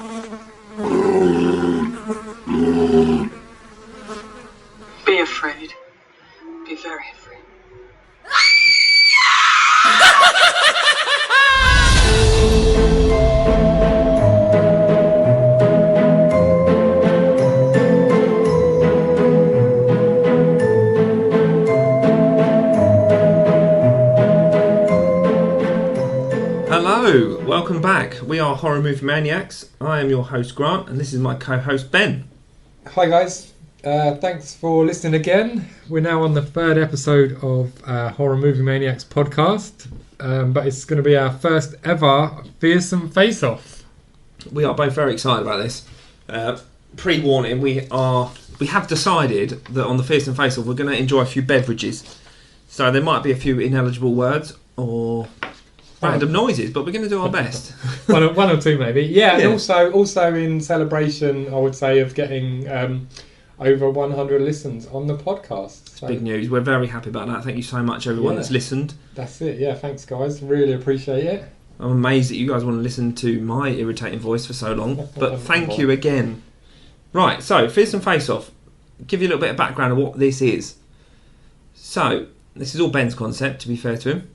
Be afraid. Be very afraid. Hello, welcome back. We are Horror Movie Maniacs. I am your host Grant, and this is my co-host Ben. Hi guys, thanks for listening again. We're now on the third episode of Horror Movie Maniacs podcast, but it's going to be our first ever Fearsome Face-off. We are both very excited about this. Pre-warning, we have decided that on the Fearsome Face-off we're going to enjoy a few beverages. So there might be a few ineligible words or random noises, but we're going to do our best. one or two maybe. Yeah, and also in celebration, I would say, of getting over 100 listens on the podcast. It's big news. We're very happy about that. Thank you so much, everyone that's listened. That's it. Yeah, thanks guys. Really appreciate it. I'm amazed that you guys want to listen to my irritating voice for so long, but thank you again. Right, so Fearsome Face-off. Give you a little bit of background of what this is. So, this is all Ben's concept, to be fair to him.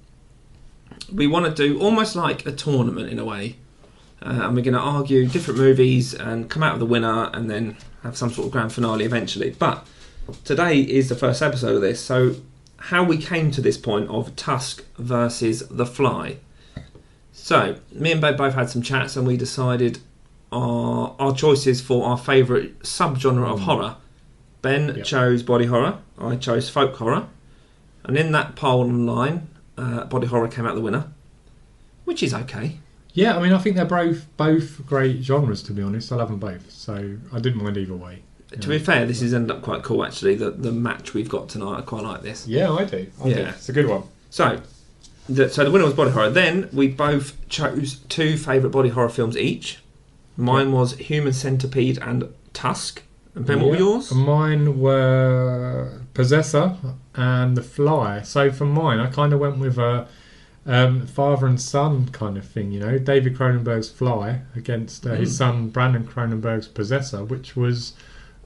We want to do almost like a tournament in a way, and we're going to argue different movies and come out with the winner and then have some sort of grand finale eventually. But today is the first episode of this, so how we came to this point of Tusk versus The Fly. So me and Ben both had some chats and we decided our choices for our favourite subgenre of horror. Ben chose body horror, I chose folk horror, and in that poll online body horror came out the winner, which is okay. Yeah, I mean, I think they're both great genres, to be honest. I love them both, so I didn't mind either way. To be fair, this has ended up quite cool, actually. The match we've got tonight, I quite like this. Yeah, I do. It's a good one. So the winner was body horror. Then we both chose two favourite body horror films each. Mine was Human Centipede and Tusk. And Ben, what were yours? Mine were Possessor and The Fly. So for mine, I kind of went with a father and son kind of thing, you know. David Cronenberg's Fly against his son Brandon Cronenberg's Possessor, which was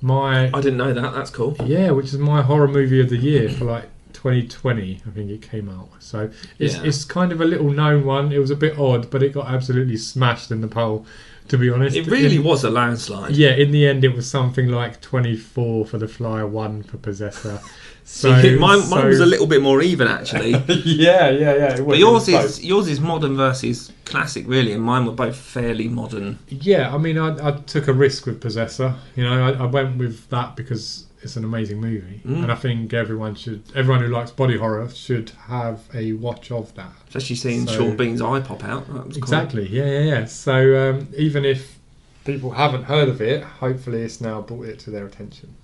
my... I didn't know that. That's cool. Yeah, which is my horror movie of the year for like 2020, I think it came out. So it's kind of a little known one. It was a bit odd, but it got absolutely smashed in the poll, to be honest. It really was a landslide. Yeah, in the end it was something like 24 for The Fly, 1 for Possessor. So mine was a little bit more even, actually. yeah. But yours is modern versus classic, really, and mine were both fairly modern. Yeah, I mean, I took a risk with Possessor. You know, I went with that because it's an amazing movie, and I think everyone who likes body horror should have a watch of that. Especially seeing Sean Bean's eye pop out. That was exactly, cool. Yeah. So even if people haven't heard of it, hopefully it's now brought it to their attention.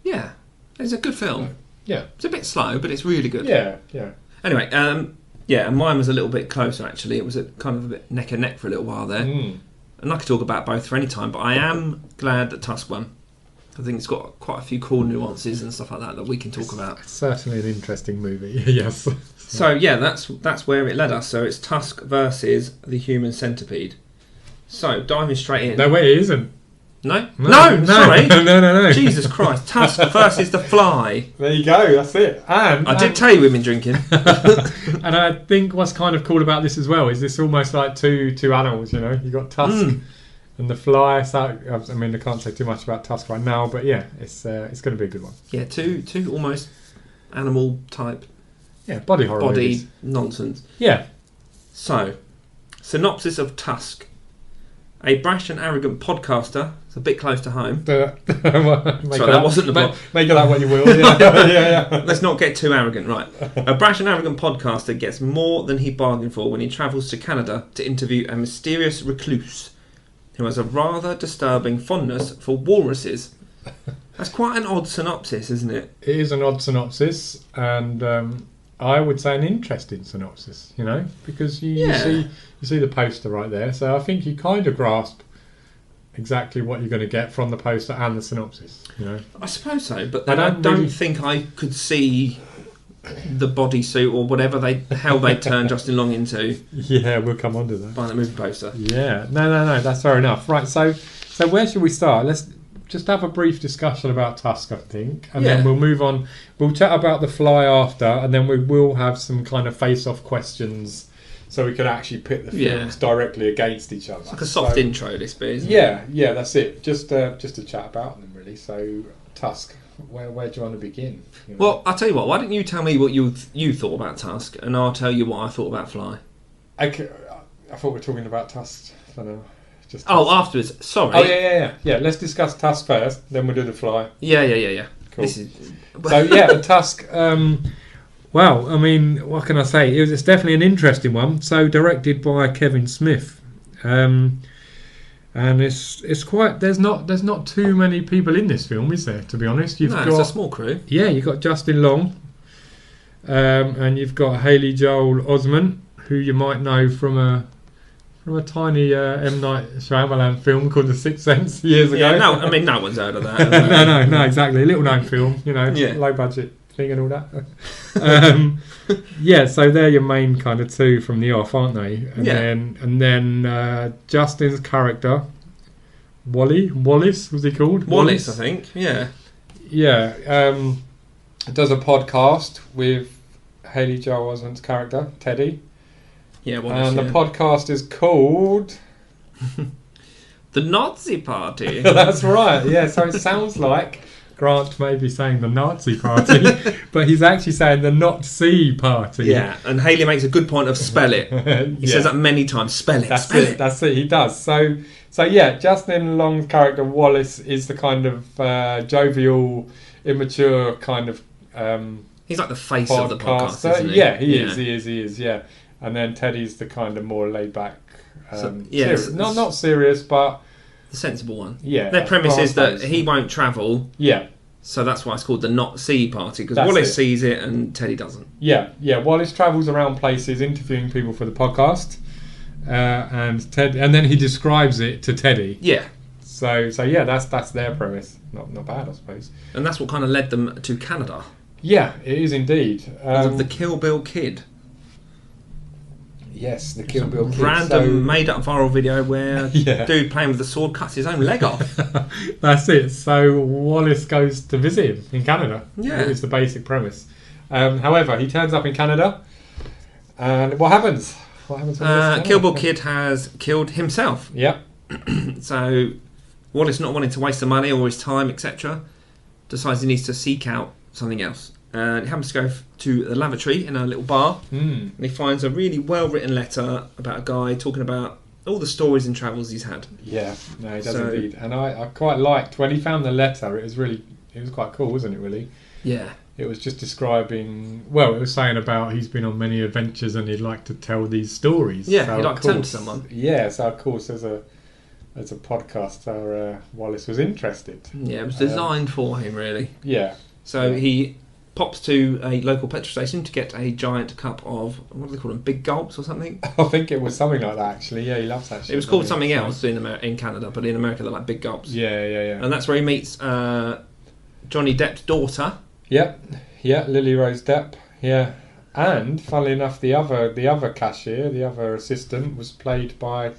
Yeah, it's a good film. Yeah. It's a bit slow, but it's really good. Yeah. Anyway, and mine was a little bit closer, actually. It was kind of a bit neck and neck for a little while there. And I could talk about both for any time, but I am glad that Tusk won. I think it's got quite a few cool nuances and stuff like that we can talk about. It's certainly an interesting movie, yes. So, yeah, that's where it led us. So it's Tusk versus the Human Centipede. So, diving straight in. No, wait, it isn't. No, sorry. No. Jesus Christ. Tusk versus The Fly. There you go, that's it. And I did tell you we've been drinking. And I think what's kind of cool about this as well is this almost like two animals, you know. You got Tusk and The Fly. So, I mean, I can't say too much about Tusk right now, but yeah, it's going to be a good one. Yeah, two almost animal type. Yeah, body horror movies. Nonsense. Yeah. So, synopsis of Tusk. A brash and arrogant podcaster. It's a bit close to home. Sorry, that wasn't the plot. Make of that what you will. Yeah. Let's not get too arrogant, right? A brash and arrogant podcaster gets more than he bargained for when he travels to Canada to interview a mysterious recluse who has a rather disturbing fondness for walruses. That's quite an odd synopsis, isn't it? It is an odd synopsis, and I would say an interesting synopsis, you know, because you see the poster right there, so I think you kind of grasp exactly what you're going to get from the poster and the synopsis, you know. I suppose so, but then I don't think I could see the bodysuit or whatever the hell they turned Justin Long into. Yeah, we'll come on to that. By the movie poster. Yeah, no, that's fair enough. Right, so where should we start? Let's just have a brief discussion about Tusk, I think, and then we'll move on. We'll chat about The Fly after, and then we will have some kind of face-off questions, so we can actually pit the films directly against each other. It's like a soft intro, this bit, isn't it? Yeah, that's it. Just to chat about them, really. So, Tusk, where do you want to begin? You know? Well, I'll tell you what. Why don't you tell me what you thought about Tusk, and I'll tell you what I thought about Fly. I thought we were talking about Tusk. I don't know. Just Tusk. Afterwards. Sorry. Oh yeah. Let's discuss Tusk first, then we'll do The Fly. Yeah. Cool. The Tusk. Well, I mean, what can I say? It's definitely an interesting one. So, directed by Kevin Smith, and it's quite. There's not too many people in this film, is there? To be honest, it's a small crew. Yeah, you've got Justin Long, and you've got Haley Joel Osment, who you might know from a tiny M. Night Shyamalan film called The Sixth Sense years ago. Yeah, no one's heard of that. No, exactly. A little known film, low budget thing and all that. So they're your main kind of two from the off, aren't they? And then Justin's character, Wallace was he called? Wallace, I think. Yeah. Does a podcast with Haley Joel Osment's character, Teddy. Yeah, Wallace, and the podcast is called The Nazi Party. That's right. Yeah, so it sounds like Grant may be saying the Nazi Party, but he's actually saying the Nazi Party. Yeah, and Haley makes a good point of spell it. He says that many times. Spell it. That's it. He does. So Justin Long's character Wallace is the kind of jovial, immature kind of. He's like the face of the podcast, isn't he? Yeah, he is. Yeah. And then Teddy's the kind of more laid back, serious. Not serious, but the sensible one. Yeah, their premise is that he won't travel. Yeah, so that's why it's called the Not See Party, because Wallace sees it and Teddy doesn't. Yeah. Wallace travels around places interviewing people for the podcast, and then he describes it to Teddy. Yeah. So that's their premise. Not bad, I suppose. And that's what kind of led them to Canada. Yeah, it is indeed. Because of the Kill Bill Kid. Yes, the Kill Bill Kid. Random made-up viral video where dude playing with the sword cuts his own leg off. That's it. So Wallace goes to visit him in Canada. Yeah. It's the basic premise. However, he turns up in Canada, and what happens? What happens? Kill Bill Kid has killed himself. Yep. So Wallace, not wanting to waste the money or his time, etc., decides he needs to seek out something else. And he happens to go to the lavatory in a little bar, and he finds a really well-written letter about a guy talking about all the stories and travels he's had. Yeah, no, he does indeed. And I quite liked when he found the letter. It was quite cool, wasn't it? Really. Yeah. It was just describing. Well, it was saying about he's been on many adventures and he'd like to tell these stories. Yeah, so he'd like to tell to someone. Yeah, so of course as a podcaster, Wallace was interested. Yeah, it was designed for him, really. Yeah. So he pops to a local petrol station to get a giant cup of, what do they call them, big gulps or something? I think it was something like that, actually. Yeah, he loves that shit. It was called something else in Canada, but in America they're like big gulps. Yeah. And that's where he meets Johnny Depp's daughter. Yeah, Lily Rose Depp. Yeah. And, funnily enough, the other cashier, the other assistant, was played by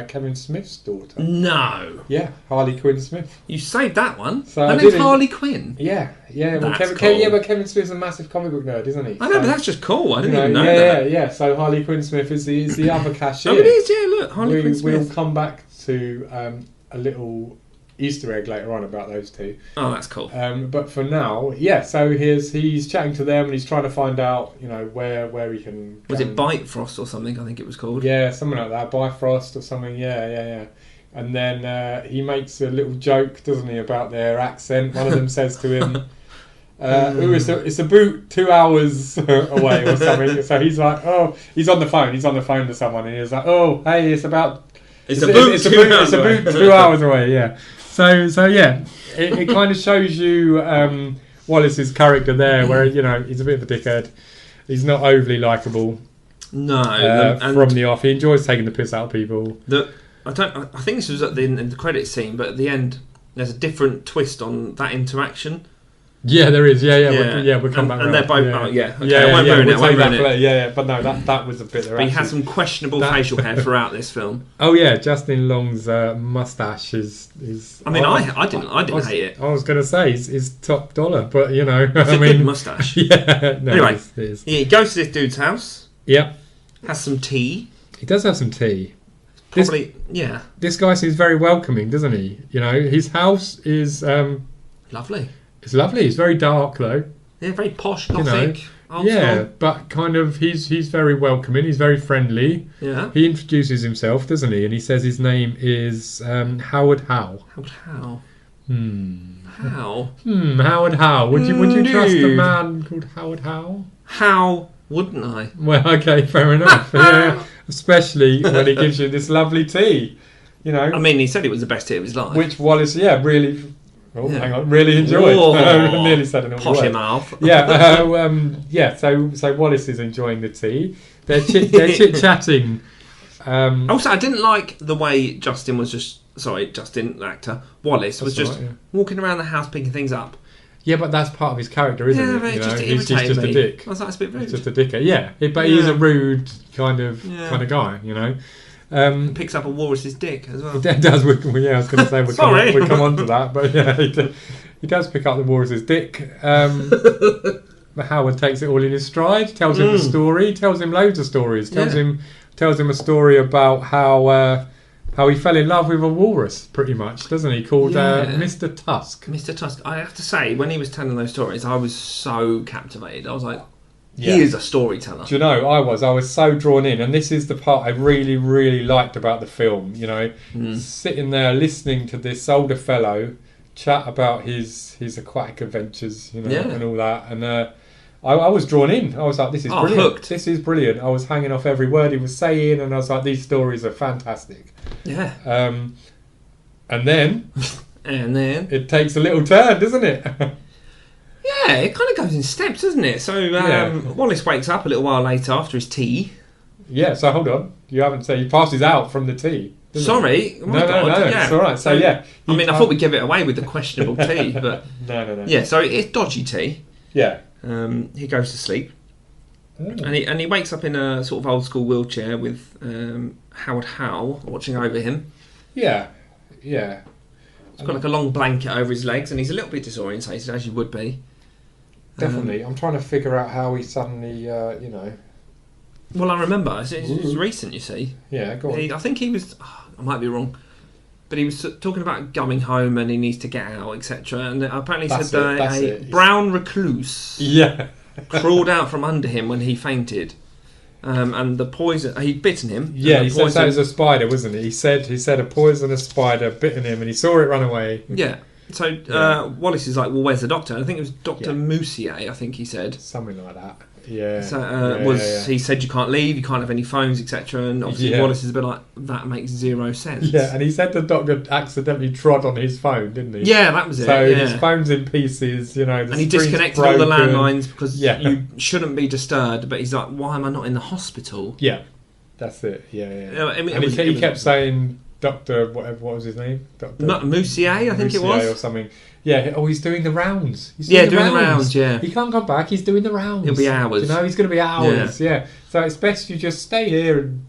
Kevin Smith's daughter. No. Yeah, Harley Quinn Smith. You saved that one. So her name's Harley Quinn. Yeah. Well, That's cool. but Kevin Smith's a massive comic book nerd, isn't he? I know, but that's just cool. I didn't even know that. Yeah. So Harley Quinn Smith is the other cashier. Oh, it is. Yeah, look, Harley Quinn Smith. We'll come back to a little Easter egg later on about those two. Oh, that's cool. But for now, so he's chatting to them and he's trying to find out, where he can. Was it Bifrost or something? I think it was called. Yeah, something like that. Bifrost or something. Yeah. And then he makes a little joke, doesn't he, about their accent. One of them says to him, it's about 2 hours away or something. So he's like, he's on the phone to someone, and he's like, hey, it's about 2 hours away. Yeah. So yeah, it kind of shows you Wallace's character there, where he's a bit of a dickhead. He's not overly likable. No, from the off, he enjoys taking the piss out of people. I think this was in the credits scene, but at the end there's a different twist on that interaction. Yeah, there is. Yeah, Yeah. we'll come back. And round. they're both. Yeah. Oh, yeah. Okay. Yeah, I won't ruin it. we'll I won't take that ruin for it. later. Yeah, but no, that was a bit. But he has some questionable facial hair throughout this film. Oh yeah, Justin Long's mustache is. I mean, I didn't hate it. I was going to say is top dollar, but you know, It's I a mean, good moustache. Yeah. No, Anyway, it is. he goes to this dude's house. Yep. Has some tea. He does have some tea. Probably, yeah. This guy seems very welcoming, doesn't he? You know, his house is Lovely. it's lovely. It's very dark though. Yeah, very posh, You know, gothic. Old yeah, school. but kind of he's very welcoming. He's very friendly. Yeah. He introduces himself, doesn't he? And he says his name is Howard Howe. How? Hmm. How? Howard Howe. Would you trust a Dude. man called Howard Howe? How wouldn't I? Well, okay, fair enough. Yeah. Especially when he gives you this lovely tea. You know, I mean, he said it was the best tea of his life. which Wallace, really. Oh, Yeah. hang on, really enjoyed. Whoa. I nearly said an Posh word. him mouth. Yeah, So Wallace is enjoying the tea. They're chit chatting. Also, I didn't like the way Justin, the actor, Wallace, was That's just all right, walking around the house picking things up. Yeah, but that's part of his character, isn't Yeah, it? but You it know, just he's irritated just me. a dick. I was like, it's a bit rude. He's just a dickhead. Yeah, but he's Yeah. a rude kind of Yeah. guy. You know. Picks up a walrus's dick as well. It does. Yeah, I was going to say Sorry. we'll come on to that, but yeah, he does pick up the walrus's dick. But Howard takes it all in his stride. Tells him the story. Tells him loads of stories. Tells him a story about how he fell in love with a walrus, pretty much, doesn't he? Called Mr. Tusk. Mr. Tusk. I have to say, when he was telling those stories, I was so captivated. I was like, Yeah. he is a storyteller. Do you know, I was so drawn in, and this is the part I really, really liked about the film. You know, sitting there listening to this older fellow chat about his aquatic adventures, you know, Yeah. and all that, and I was drawn in. I was like, this is brilliant. Hooked. This is brilliant. I was hanging off every word he was saying, and I was like, these stories are fantastic. Yeah. And then And then... it takes a little turn, doesn't it? Yeah, it kind of goes in steps, doesn't it? So Wallace wakes up a little while later after his tea. Yeah, so hold on. You haven't said he passes out from the tea. Sorry. Oh my No, God. Yeah. it's all right. So yeah, I mean, I thought we'd give it away with the questionable tea, but... No. Yeah, so it's dodgy tea. Yeah. He goes to sleep. And he wakes up in a sort of old school wheelchair with Howard Howe watching over him. Yeah. He's got like a long blanket over his legs and he's a little bit disorientated, as you would be. Definitely. I'm trying to figure out how he suddenly, Well, I remember. It's recent, you see. Yeah, go on. I think he was... I might be wrong. But he was talking about going home and he needs to get out, etc. And apparently he said a brown recluse crawled out from under him when he fainted. And the poison... He'd bitten him. Yeah, he said that was a spider, wasn't it? He said a poisonous spider bitten him and he saw it run away. Yeah. So Wallace is like, well, where's the doctor? And I think it was Dr. Moussier, I think he said. Something like that. Yeah. So he said you can't leave, you can't have any phones, etc. And obviously Wallace is a bit like, that makes zero sense. Yeah, and he said the doctor accidentally trod on his phone, didn't he? Yeah, that was it. So his phone's in pieces, you know. And he disconnected all the landlines because you shouldn't be disturbed. But he's like, why am I not in the hospital? Yeah, that's it. Yeah. I mean, and he kept saying Dr. whatever, what was his name? Dr. Moussier, I think it was. Or something. Yeah, he's doing the rounds. Doing the rounds, yeah. He can't come back, he's doing the rounds. It'll be hours. You know, he's going to be hours, yeah. So it's best you just stay here and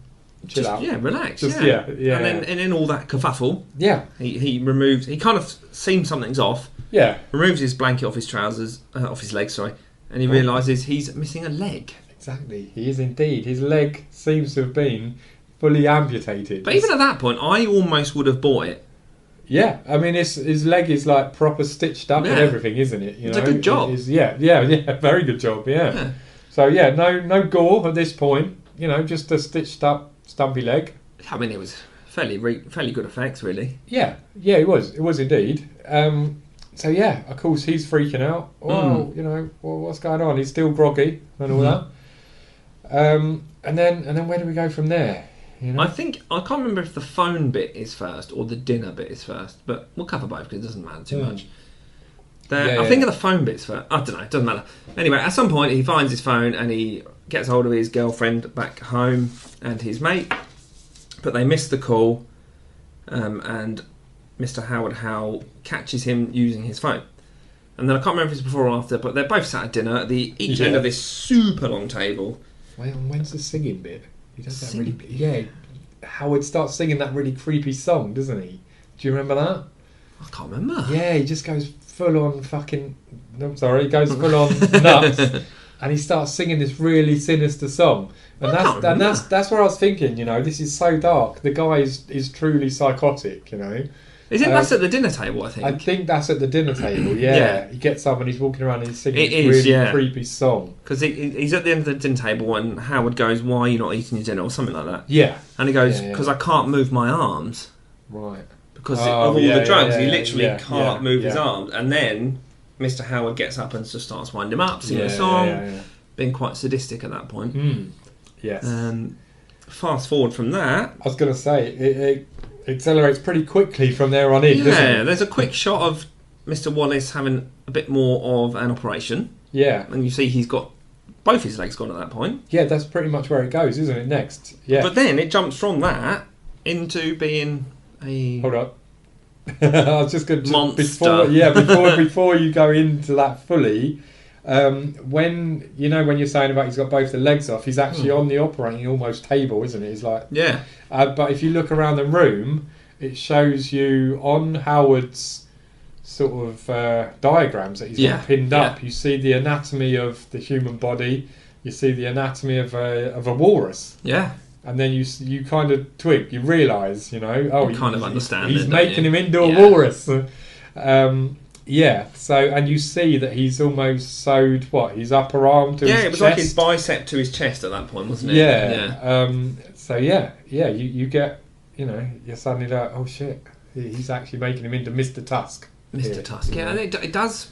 chill out. Yeah, relax, just, yeah. Yeah. And then in all that kerfuffle, he removes... He kind of seems something's off. Yeah. Removes his blanket off his trousers, off his legs, sorry. And he realises he's missing a leg. Exactly, he is indeed. His leg seems to have been fully amputated. But even at that point, I almost would have bought it. Yeah, I mean, his leg is like proper stitched up and everything, isn't it? It's a good job. Yeah, very good job, yeah. So no gore at this point, you know, just a stitched up, stumpy leg. I mean, it was fairly good effects, really. Yeah, it was indeed. So yeah, of course he's freaking out. Oh, you know, what's going on? He's still groggy and all that. And then where do we go from there? You know? I can't remember if the phone bit is first or the dinner bit is first, but we'll cover both because it doesn't matter too much. I think the phone bit's first. I don't know, it doesn't matter. Anyway, at some point he finds his phone and he gets hold of his girlfriend back home and his mate, but they miss the call, and Mr. Howard Howe catches him using his phone. And then I can't remember if it's before or after, but they're both sat at dinner at the each end Yeah. of this super long table. When's the singing bit? He does that Sing- really. Yeah, Howard starts singing that really creepy song, doesn't he? Do you remember that? I can't remember. Yeah, he just goes full on fucking. No, I'm sorry, he goes full on nuts, and he starts singing this really sinister song. And I can't remember. that's where I was thinking. You know, this is so dark. The guy is truly psychotic. You know. That's at the dinner table, I think. I think that's at the dinner table. Yeah, Yeah. he gets up and he's walking around and he's singing It this is, really yeah. creepy song. Because he's at the end of the dinner table and Howard goes, "Why are you not eating your dinner?" or something like that. Yeah, And he goes, Yeah, yeah. "Because I can't move my arms." right. Because Oh, of all yeah, the drugs, yeah, he yeah, literally yeah, can't yeah, move his yeah. arms. And then Mr. Howard gets up and just starts winding him up, singing a Yeah, song, yeah. being quite sadistic at that point. Yes. Fast forward from that. I was going to say, it accelerates pretty quickly from there on in, doesn't Yeah, it? there's a quick shot of Mr. Wallace having a bit more of an operation. Yeah. And you see he's got both his legs gone at that point. Yeah, that's pretty much where it goes, isn't it, next? Yeah. But then it jumps from that into being a... Hold up. I was just going to... Monster. Before you go into that fully, when you're saying about he's got both the legs off, he's actually on the operating almost table, isn't it? He's like... Yeah. But if you look around the room, it shows you on Howard's sort of diagrams that he's got pinned up. You see the anatomy of the human body. You see the anatomy of a walrus. Yeah. And then you kind of twig. You realise, you kind of understand He's it, don't making you? him into a Yeah. walrus. So and you see that he's almost sewed his upper arm to his chest. Yeah, it was like his bicep to his chest at that point, wasn't it? Yeah. You get, you're suddenly like, oh shit, he's actually making him into Mr. Tusk. Mr. Yeah. Tusk. Yeah, and it does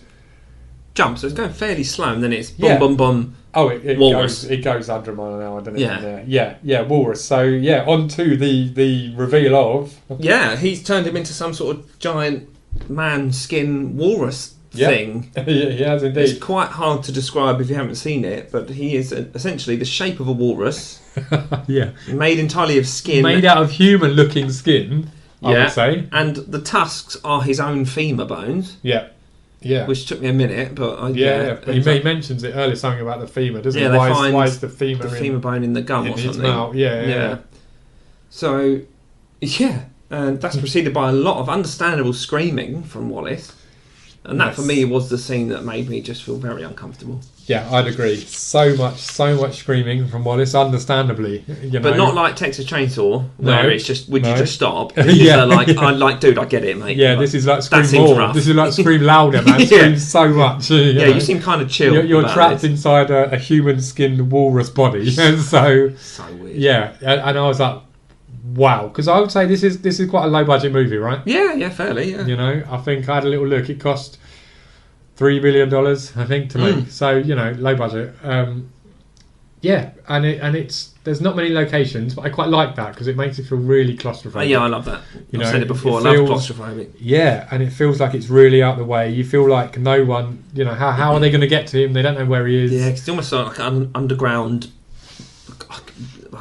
jump, so it's going fairly slow, and then it's Yeah. boom, boom, boom. Oh, it Walrus. goes 100 mile an hour, doesn't it? Yeah. Yeah, walrus. So on to the reveal of. Yeah, he's turned him into some sort of giant man skin walrus thing. He has indeed. It's quite hard to describe if you haven't seen it, but he is essentially the shape of a walrus, Yeah. made entirely of skin. Made out of human-looking skin, I would say. And the tusks are his own femur bones, Yeah. Yeah. which took me a minute, but But he mentions it earlier, something about the femur, doesn't Yeah, he? they Why find is the femur the femur bone in the gum in or his something. mouth? Yeah. So, and that's preceded by a lot of understandable screaming from Wallace. And that for Yes. me was the scene that made me just feel very uncomfortable. Yeah, I'd agree. So much screaming from Wallace, understandably. But not like Texas Chainsaw, where No. it's just, would you No. just stop? Yeah. Dude, I get it, mate. Yeah, Like, this is like that scream seems more. rough. This is like scream louder, man. Yeah. Scream so much. Yeah, you seem kind of chill. You're about trapped it. inside a human-skinned walrus body, and so So weird. yeah. And I was like, wow, because I would say this is quite a low-budget movie, right? Yeah, fairly, yeah. I think I had a little look. It cost $3 billion, I think, to make. So low budget. And it's there's not many locations, but I quite like that because it makes it feel really claustrophobic. Yeah, I love that. I've said it before, I love claustrophobic. Yeah, and it feels like it's really out the way. You feel like no one, how are they going to get to him? They don't know where he is. Yeah, 'cause it's almost like an underground, I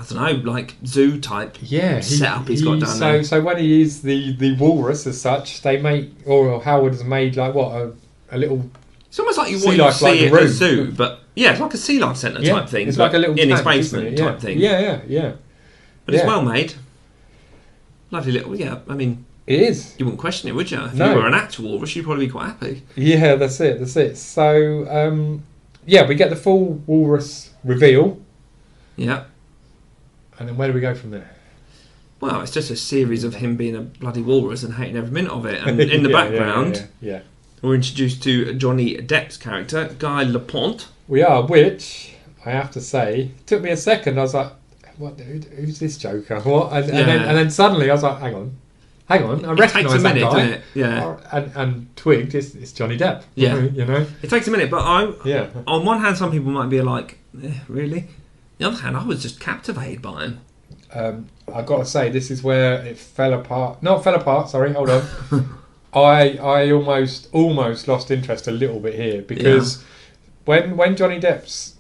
don't know, like zoo type setup he's got down there. So when he is the walrus as such, they make, or Howard has made like a little. It's almost like Sea what you life see like at a a room. zoo, but yeah, it's like a sea life centre type thing. It's but like a little in his tank, isn't basement it? type thing. Yeah. But it's well made. Lovely little, I mean, It is. you wouldn't question it, would you? If No. you were an actual walrus, you'd probably be quite happy. Yeah, that's it. So, we get the full walrus reveal, Yeah. and then where do we go from there? Well, it's just a series of him being a bloody walrus and hating every minute of it. And in the background, yeah. we're introduced to Johnny Depp's character, Guy Lapointe. We are, which I have to say, took me a second. I was like, "What, dude? Who's this Joker? What?" And then suddenly I was like, "Hang on, I It recognise takes a that minute, guy." doesn't it? Yeah. And twigged, it's Johnny Depp. Yeah. It takes a minute, but on one hand, some people might be like, really? On the other hand, I was just captivated by him. I've got to say, this is where it fell apart. Not fell apart. Sorry, hold on. I almost lost interest a little bit here because when Johnny Depp's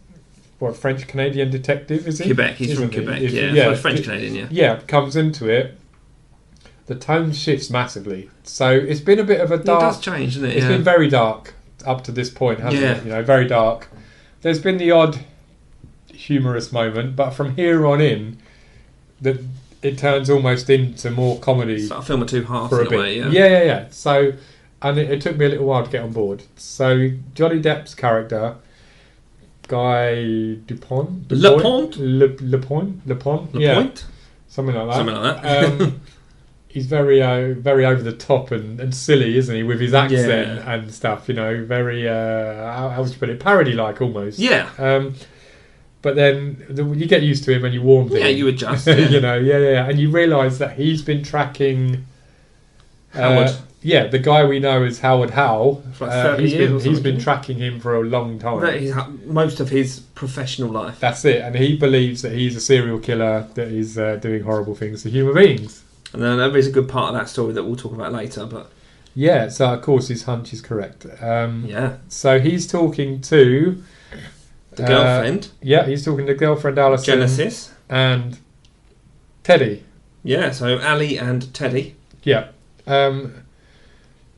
French Canadian detective is he? Quebec, he's from Quebec. So French Canadian. Comes into it. The tone shifts massively. So it's been a bit of a dark. It does change, doesn't it? It's been very dark. up to this point, hasn't Yeah. it? You know, very dark. There's been the odd humorous moment, but from here on in, that it turns almost into more comedy It's like a film of two halves for a in a bit. way, yeah. Yeah. So, and it took me a little while to get on board. So Johnny Depp's character, Guy Dupont, Lepont? Lepont, yeah, Point? something like that. Something like that. He's very over the top and silly, isn't he, with his accent Yeah. and stuff? You know, very how would you put it, parody-like almost. Yeah. But then you get used to him and you warm to him. Yeah, you adjust. Yeah. You know, and you realise that he's been tracking Howard. the guy we know as Howard Howe. For like 30 years or He's something, been yeah. tracking him for a long time. That is most of his professional life. That's it, and he believes that he's a serial killer that is doing horrible things to human beings. And then there is a good part of that story that we'll talk about later. But Yeah, so of course his hunch is correct. yeah, So he's talking to the girlfriend, he's talking to girlfriend Alison Genesis. and Teddy. Yeah, so Ali and Teddy. Yeah.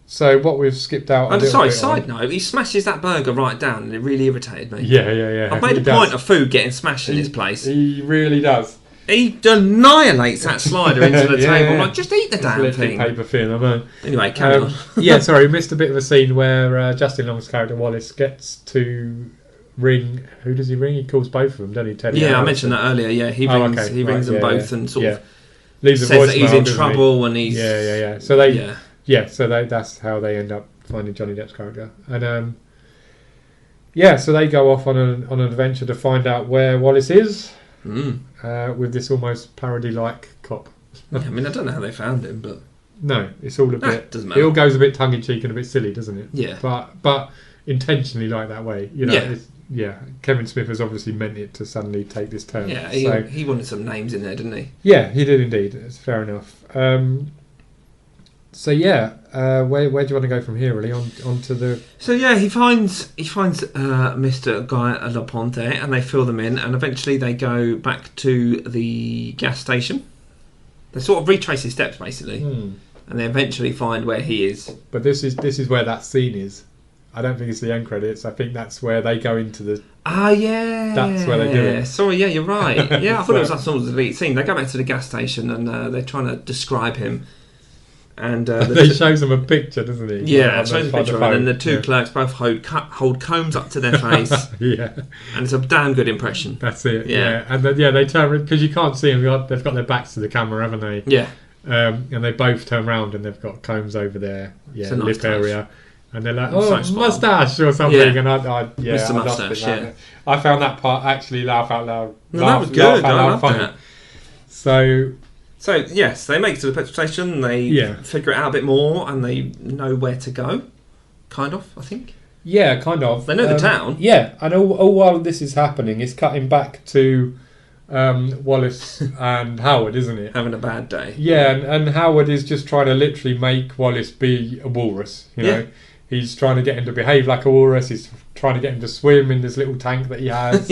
So what we've skipped out. And sorry, side note, he smashes that burger right down, and it really irritated me. Yeah. I've made He a does. point of food getting smashed in this place. He really does. He annihilates that slider into the Yeah, table. yeah. Like, just eat the It's damn literally thing. paper thin, I know. Anyway, carry on. Yeah, sorry, we missed a bit of a scene where Justin Long's character Wallace gets to ring. Who does he ring? He calls both of them, doesn't he? Teddy. Yeah, and I Alison. mentioned that earlier. Yeah, he rings them both and sort of leaves a says that he's voicemail, in doesn't trouble and he's he? Yeah. So they, yeah. that's how they end up finding Johnny Depp's character, and so they go off on an adventure to find out where Wallace is. With this almost parody-like cop. I mean, I don't know how they found him, but No, it's all a bit. doesn't matter. It all goes a bit tongue-in-cheek and a bit silly, doesn't it? Yeah. But intentionally like that way, you know. Yeah. Kevin Smith has obviously meant it to suddenly take this turn. yeah, So, he wanted some names in there, didn't he? yeah, he did indeed. It's fair enough. Where do you want to go from here? Really, on to the. So yeah, he finds Mr. Guy Laponte, and they fill them in, and eventually they go back to the gas station. They sort of retrace his steps basically, and they eventually find where he is. But this is where that scene is. I don't think it's the end credits. I think that's where they go into the. Ah, yeah. That's where they do it. Sorry, yeah, you're right. Yeah, I thought So- it was that sort of delete scene. They go back to the gas station and they're trying to describe him. And They shows them a picture, doesn't he? yeah, On it shows a the picture, phone. and then the two Yeah. clerks both hold combs up to their face, Yeah, and it's a damn good impression. that's it. Yeah. Yeah, and then they turn because you can't see them. They've got their backs to the camera, haven't they? Yeah, And they both turn round and they've got combs over their It's a nice lip touch. area, and they're like, So "Oh, spot on. mustache" or something. Yeah. And I Mr. lost it, Mustache, man. yeah. I found that part actually laugh out loud. well, that was good. I loved funny. that. So yes, they make it to the petrol station. They figure it out a bit more, and they know where to go. Kind of, I think. yeah, kind of. They know the town. Yeah, and all while this is happening, it's cutting back to Wallace and Howard, isn't it? Having a bad day. Yeah, and Howard is just trying to literally make Wallace be a walrus. You know, he's trying to get him to behave like a walrus. He's trying to get him to swim in this little tank that he has.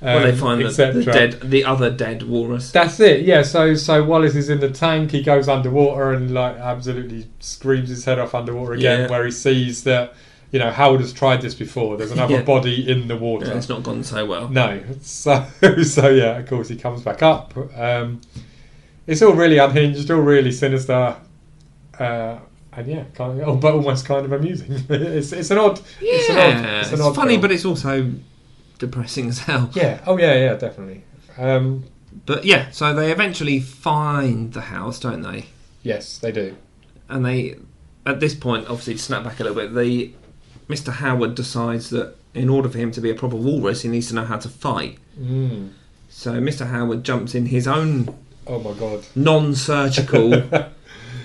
Well, they find etc. the other dead walrus. That's it. Yeah. So Wallace is in the tank. He goes underwater and like absolutely screams his head off underwater again, Yeah. where he sees that Howard has tried this before. There's another Yeah. body in the water. Yeah, it's not gone so well. No. So yeah, of course he comes back up. It's all really unhinged, all really sinister, and yeah, but almost kind of amusing. It's an odd. Yeah, it's an odd funny, film. but it's also depressing as hell. Yeah. Oh yeah, definitely. But yeah, so they eventually find the house, don't they? Yes, they do. And they, at this point, obviously, to snap back a little bit, Mr. Howard decides that in order for him to be a proper walrus, he needs to know how to fight. So Mr. Howard jumps in his own Oh my god. non-surgical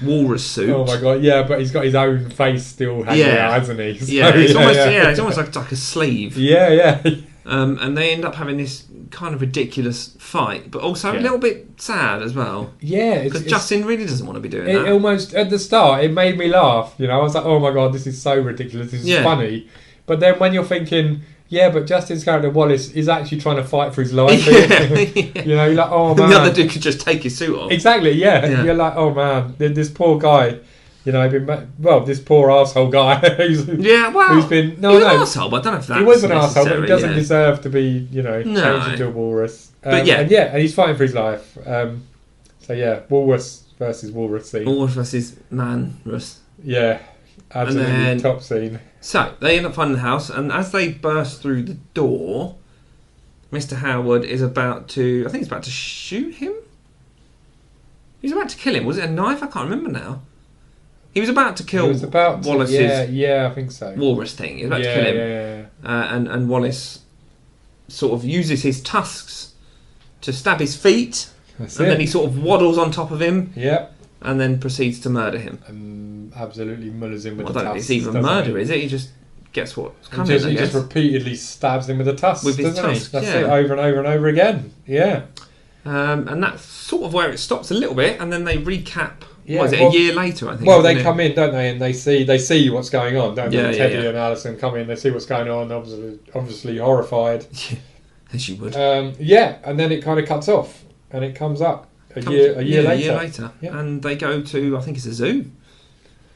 walrus suit. Oh my god. Yeah, but he's got his own face still hanging out, hasn't he? So, It's almost like a sleeve. Yeah. And they end up having this kind of ridiculous fight, but also a little bit sad as well. Yeah, Because Justin really doesn't want to be doing it that. almost at the start it made me laugh. I was like, oh my god, this is so ridiculous. This is funny. But then when you're thinking, yeah, but Justin's character Wallace is actually trying to fight for his life. You're like, oh man. The other dude could just take his suit off. Exactly. Yeah. You're like, oh man, this poor guy You know, this poor arsehole guy who's been he was an arsehole, but I don't know if that's he was an arsehole, but he doesn't yeah. deserve to be, changed into a walrus. But and he's fighting for his life. Walrus versus walrus scene. Walrus versus man-rus. Yeah, absolutely top scene. So they end up finding the house, and as they burst through the door, Mr. Howard is about to, I think he's about to shoot him. He's about to kill him. Was it a knife? I can't remember now. He was about to kill Wallace's I think so. walrus thing. He was about to kill him. And Wallace sort of uses his tusks to stab his feet. Then he sort of waddles on top of him. Yeah. And then proceeds to murder him. And absolutely mullers him with the tusks. I don't think it's even murder, is it? He just gets what's coming. He just repeatedly stabs him with the tusks. With his tusks. That's it, over and over and over again. Yeah. And that's sort of where it stops a little bit, and then they recap. A year later, I think. Well, they come in, don't they? And they see what's going on, don't they? Yeah, Teddy and Alison come in, they see what's going on, obviously horrified. As you would. And then it kind of cuts off, and it comes up a year later. Yeah. And they go to, I think it's a zoo.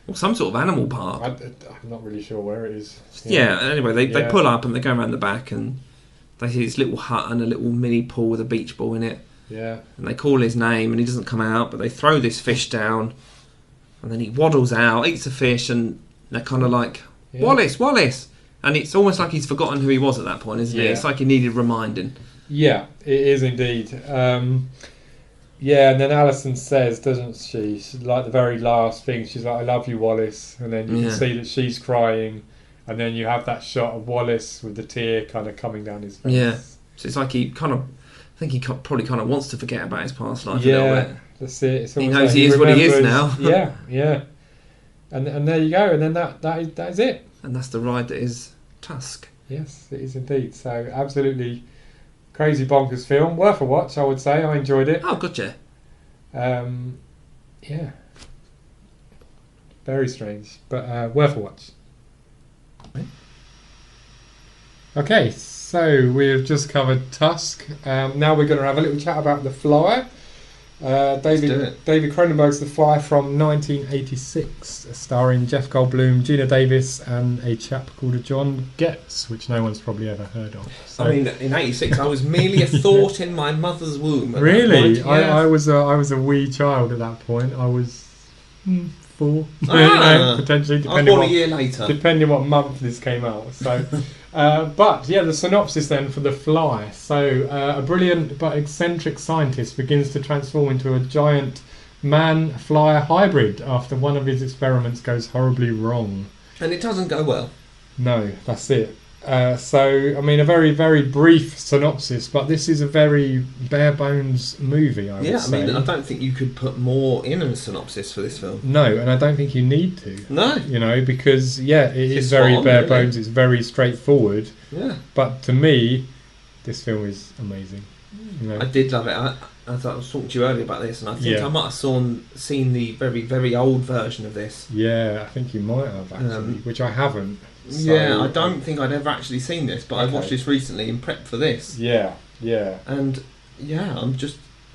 Or some sort of animal park. I'm not really sure where it is. Anyway, they pull up and they go around the back and they see this little hut and a little mini pool with a beach ball in it. Yeah. And they call his name and he doesn't come out, but they throw this fish down and then he waddles out, eats the fish, and they're kind of like, Wallace! And it's almost like he's forgotten who he was at that point, isn't it? It's like he needed reminding. Yeah, it is indeed. And then Alison says, doesn't she? She's like the very last thing, she's like, I love you, Wallace. And then you can see that she's crying. And then you have that shot of Wallace with the tear kind of coming down his face. Yeah. So it's like he kind of, I think he probably kind of wants to forget about his past life a little bit. That's it. He knows he is what he is now. Yeah. And there you go. And then that is it. And that's the ride that is Tusk. Yes, it is indeed. So absolutely crazy bonkers film. Worth a watch, I would say. I enjoyed it. Oh, gotcha. Yeah. Very strange, but worth a watch. Okay, so we've just covered Tusk. Now we're going to have a little chat about The Fly. David Cronenberg's The Fly from 1986, starring Jeff Goldblum, Gina Davis, and a chap called John Getz, which no one's probably ever heard of. So, I mean, in '86, I was merely a thought in my mother's womb. Really, I was a wee child at that point. I was 4, potentially. I was born a year later, depending what month this came out. So. The synopsis then for The Fly. So, a brilliant but eccentric scientist begins to transform into a giant man-fly hybrid after one of his experiments goes horribly wrong. And it doesn't go well. No, that's it. A very, very brief synopsis, but this is a very bare-bones movie, I would say. I don't think you could put more in a synopsis for this film. No, and I don't think you need to. No. Because, it is very bare-bones, it's very straightforward. Yeah. But to me, this film is amazing. I did love it. I was talking to you earlier about this, and I think I might have seen the very, very old version of this. Yeah, I think you might have, actually, which I haven't. So, I don't think I'd ever actually seen this, but I watched this recently in prep for this. Yeah. And I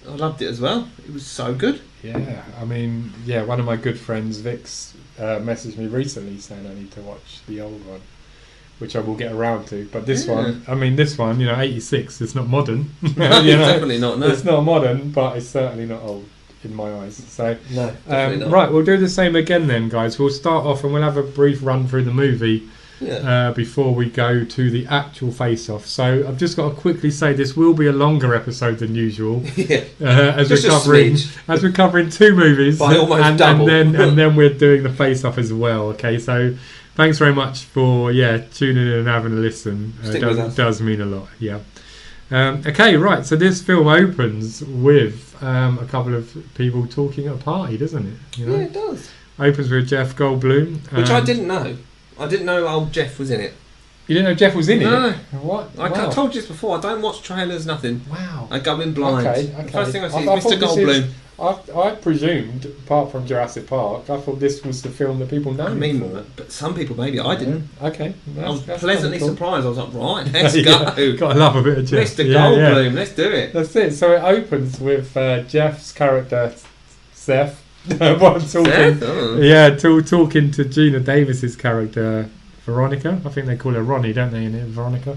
loved it as well. It was so good. Yeah, one of my good friends, Vix, messaged me recently saying I need to watch the old one, which I will get around to. But this one, 86, it's not modern. Definitely not. No. It's not modern, but it's certainly not old in my eyes. So, no, not. Right, we'll do the same again then, guys. We'll start off and we'll have a brief run through the movie. Before we go to the actual face-off. So I've just got to quickly say this will be a longer episode than usual. As we're covering 2 movies by almost double. and then we're doing the face-off as well. Okay, so thanks very much for tuning in and having a listen. It does mean a lot. Yeah. Okay, right. So this film opens with a couple of people talking at a party, doesn't it? Yeah, it does. Opens with Jeff Goldblum, which I didn't know. I didn't know old Jeff was in it. You didn't know Jeff was in it? No. What? I told you this before. I don't watch trailers, nothing. Wow. I go in blind. Okay. First thing I see is Mr. Goldblum. I presumed, apart from Jurassic Park, I thought this was the film that people know for. But some people maybe. I didn't. Okay. I was pleasantly surprised. I was like, right, let's go. Gotta love a bit of Jeff. Mr. Goldblum, let's do it. That's it. So it opens with Jeff's character, Seth. While I'm talking, Seth? Oh. yeah, talking to Gina Davis's character, Veronica. I think they call her Ronnie, don't they? In it, Veronica.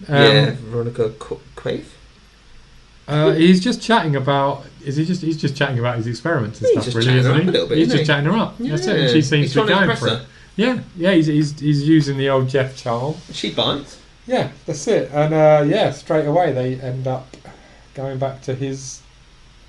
Yeah, Veronica Quaife. He's just chatting about. He's just chatting about his experiments and He's stuff. just Really, chatting her isn't up he? a little bit, He's isn't just he? chatting her up. Yeah. That's it. And she seems He's to be trying to going impress for her. it. Yeah, yeah. He's using the old Jeff charm. She bites. Yeah, that's it. And yeah, straight away they end up going back to his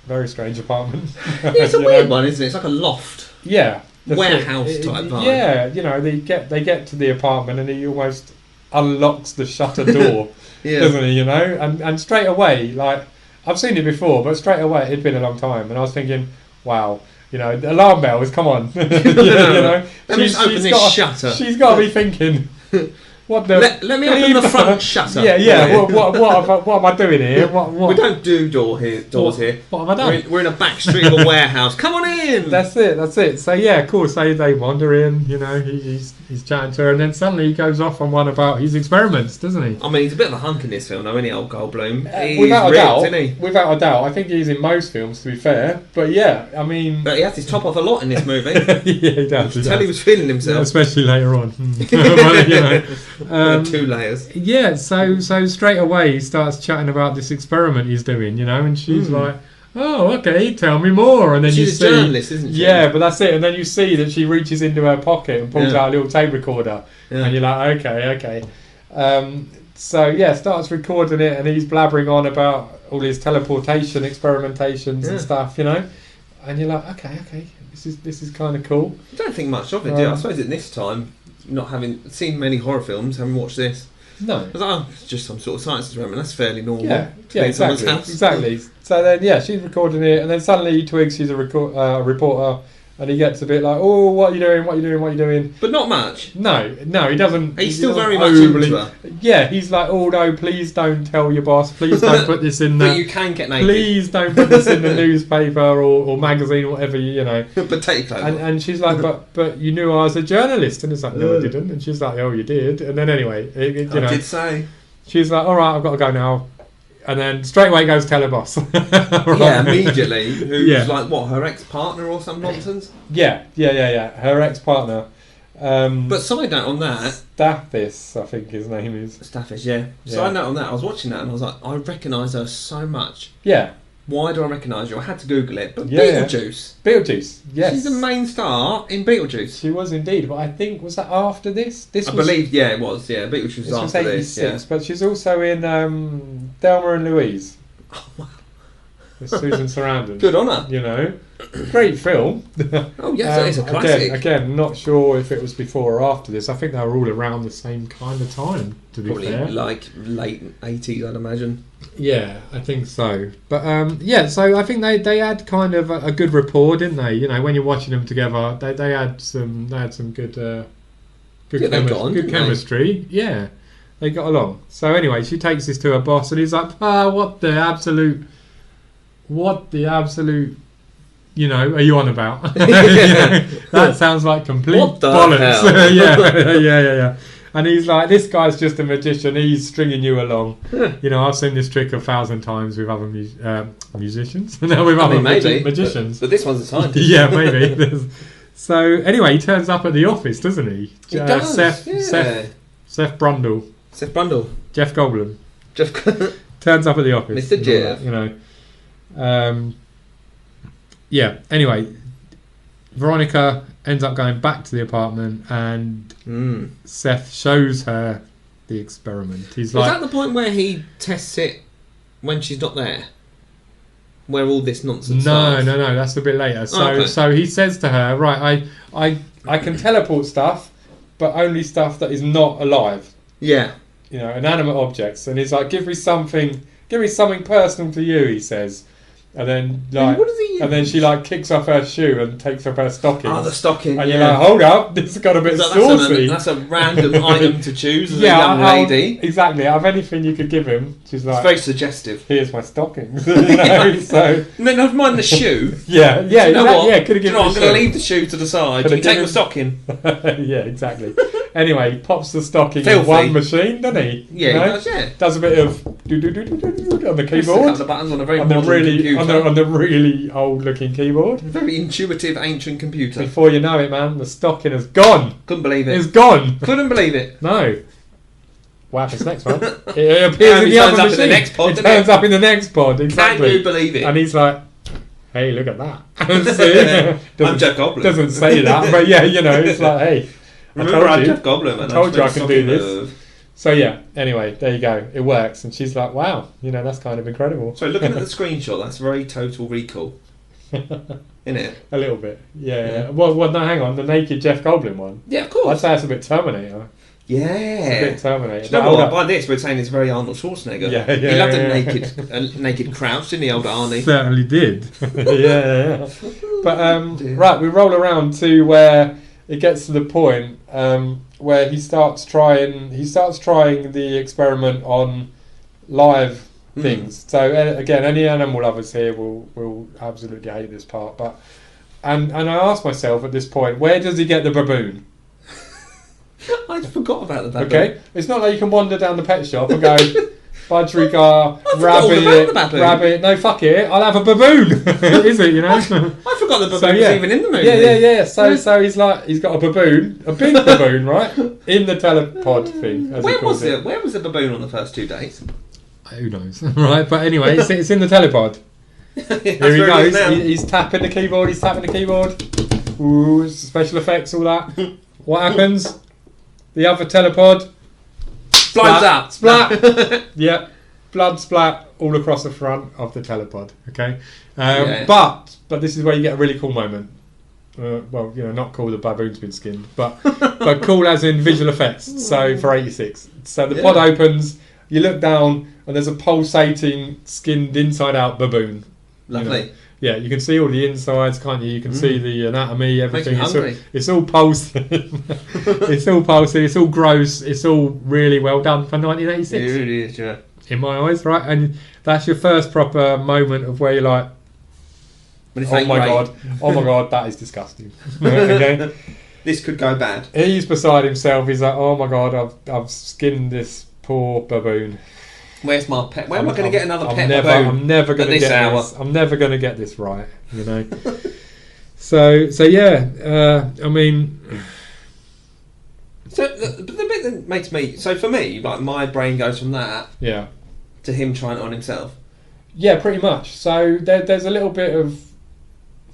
very strange apartment. Yeah, it's a weird one, isn't it? It's like a loft. Yeah. Warehouse type vibe. Yeah, you know, they get to the apartment and he almost unlocks the shutter door, Yeah. doesn't he? You know, and straight away, like I've seen it before, but straight away it'd been a long time, and I was thinking, wow, you know, the alarm bells, come on, you know, Let me just open this shutter. She's got to be thinking. What the? Let me open the front shutter. Yeah. What am I doing here? What? We don't do doors here. What have I done? We're in a back street of a warehouse. Come on in. That's it. So yeah, cool. So they wander in. You know, he's chatting to her, and then suddenly he goes off on one about his experiments, doesn't he? I mean, he's a bit of a hunk in this film, though, isn't he, old Goldblum? He's Without a ripped, doubt, isn't he? without a doubt. I think he's in most films, to be fair. But yeah, I mean, But he has his top off a lot in this movie. yeah, he does. You can tell he was feeling himself. Especially later on. Well, you know, 2 layers. yeah, so straight away he starts chatting about this experiment he's doing, you know, and she's like, "Oh, okay, tell me more." And then She's you a see, journalist, isn't she? yeah, but that's it. And then you see that she reaches into her pocket and pulls out a little tape recorder, and you're like, "Okay." So yeah, starts recording it, and he's blabbering on about all his teleportation experimentations and stuff, you know, and you're like, "Okay, this is kind of cool." I don't think much of it, do you? I suppose at this time, not having seen many horror films, having watched this, No. I was like, oh, it's just some sort of science experiment. That's fairly normal. Yeah, to be in someone's exactly. house. So then, yeah, she's recording it, and then suddenly he twigs she's a reporter, and he gets a bit like, "Oh, what are you doing? But not much. No, he doesn't. He's still doesn't very much into her. Yeah, he's like, "Oh no, please don't tell your boss. Please don't put this in But the. you can get naked. Please don't put this in the newspaper or magazine or whatever, you know." But take your clothes off. And she's like, but you knew I was a journalist, and it's like, "No, I didn't." And she's like, "Oh, you did." And then anyway, you know, I did say. she's like, "All right, I've got to go now." And then straight away goes tell her boss. Yeah, immediately. Who's Yeah. like, what, her ex-partner or some nonsense? Yeah. Her ex-partner. But side note on that... Stathis, I think his name is. Staffish, yeah. Side note on that, I was watching that and I was like, I recognise her so much. Yeah. Why do I recognise you? I had to Google it. But Yeah. Beetlejuice. Yes. She's the main star in Beetlejuice. She was indeed, but I think, was that after this? I believe, yeah, it was. Yeah, Beetlejuice was This was after this. 86, Yeah. but she's also in Thelma and Louise. With Susan Sarandon. Good on her. You know, great film. Oh yes, it's a classic. Again, not sure if it was before or after this. I think they were all around the same kind of time. To be Probably fair, like late 80s, I'd imagine. yeah, I think so. But yeah, so I think they had kind of a good rapport, didn't they? You know, when you're watching them together, they had some good Yeah, they got on, good didn't they? chemistry. Yeah, they got along. So anyway, she takes this to her boss, and he's like, what the absolute, you know, are you on about?" You know, that sounds like complete What the bollocks. hell? yeah. And he's like, "This guy's just a magician. He's stringing you along. You know, I've seen this trick 1,000 times with other musicians. No, with other magicians. But this one's a scientist. Yeah, maybe. So anyway, he turns up at the office, doesn't he? He does, Seth Brundle, Seth Brundle. Jeff Goldblum Jeff... turns up at the office. Mr. Jeff. You know. Yeah. Anyway, Veronica ends up going back to the apartment, and Seth shows her the experiment. He's Was like, that the point where he tests it when she's not there? Where all this nonsense No, starts? that's a bit later. So, okay. so he says to her, "Right, I can teleport stuff, but only stuff that is not alive. Yeah. You know, inanimate objects." And he's like, give me something personal to you," he says. And then like, what does he use? and then she like kicks off her shoe and takes off her stockings. Oh, the stocking. And you're like, "Hold up, this has got a bit saucy." That's a random item to choose as a Yeah, young lady. Exactly. Out of anything you could give him, she's It's like, very suggestive. "Here's my stockings." You know, so No, never mind the shoe. yeah, Do you know what? yeah. Could have Do you given. know what? I'm the going to shoe. leave the shoe to the side. Could You have take given- the stocking. Yeah, exactly. Anyway, he pops the stocking in Filthy. one machine, doesn't he? Yeah, You know? he does, yeah. Does a bit of on the Press a keyboard. couple of buttons on a very On the modern really, computer. on the really old-looking keyboard. Very intuitive, ancient computer. Before you know it, man, the stocking has gone. Couldn't believe it. It's gone. Couldn't believe it. No. What happens next, man? It appears in He the turns other up in the machine. next pod, It doesn't turns it? up in the next pod, exactly. Can you believe it? And he's like, hey, look at that. See? I'm Jeff Goldblum. Doesn't say that, but yeah, you know, it's like, hey, Remember, I I'm told you. Jeff Goldblum. And I told you I just can made do a this. move. So yeah, anyway, there you go. It works. And she's like, wow, you know, that's kind of incredible. So looking at the screenshot, that's very Total Recall, isn't it? A little bit. Yeah. Well, no, hang on. The naked Jeff Goldblum one. Yeah, of I'd course. say it's a bit Terminator. Yeah. It's a bit Terminator. Do you know But hold what? up. By this, we're saying it's very Arnold Schwarzenegger. Yeah, He loved yeah. a naked crouch, didn't he, old Arnie? Certainly did. yeah. But Dear. right, we roll around to where it gets to the point where he starts trying the experiment on live things. So again, any animal lovers here will absolutely hate this part. But and I ask myself at this point, where does he get the baboon? I forgot about the baboon. Okay, it's not like you can wander down the pet shop and go, budgerigar, forgot all about the baboon. rabbit. No, fuck it, I'll have a baboon. Is it? You know. I forgot the baboon So, was yeah. even in the movie. Yeah. So he's got a baboon, a big baboon, right, in the telepod thing. As he Where calls was it? Where was the baboon on the first 2 dates? Who knows, right? But anyway, it's in the telepod. That's Here he where it goes. is now. He's tapping the keyboard. Ooh, special effects, all that. What happens? The other telepod Blows up. Splat. Yeah, blood splat all across the front of the telepod. Okay, Yeah. but this is where you get a really cool moment. Well, you know, not cool. The baboon's been skinned, but cool as in visual effects. So for '86, so the pod opens. You look down, and there's a pulsating, skinned inside-out baboon. Lovely. You know? Yeah, you can see all the insides, can't you? You can see the anatomy, everything. Makes me hungry. It's all pulsing. It's all pulsing. It's all gross. It's all really well done for 1986 It really is, yeah. in my eyes, right? And that's your first proper moment of where you're like, But it's oh ain't my great. god, that is disgusting. Okay, This could go bad. he's beside himself. He's like, oh my god, I've skinned this poor baboon. Where's my pet? Where am I going to get another pet never, baboon? I'm never going at to this get hour? this. I'm never going to get this right. You know. So yeah. I mean, So the bit that makes me... So for me, like my brain goes from that yeah. to him trying it on himself. Yeah, pretty much. So there's a little bit of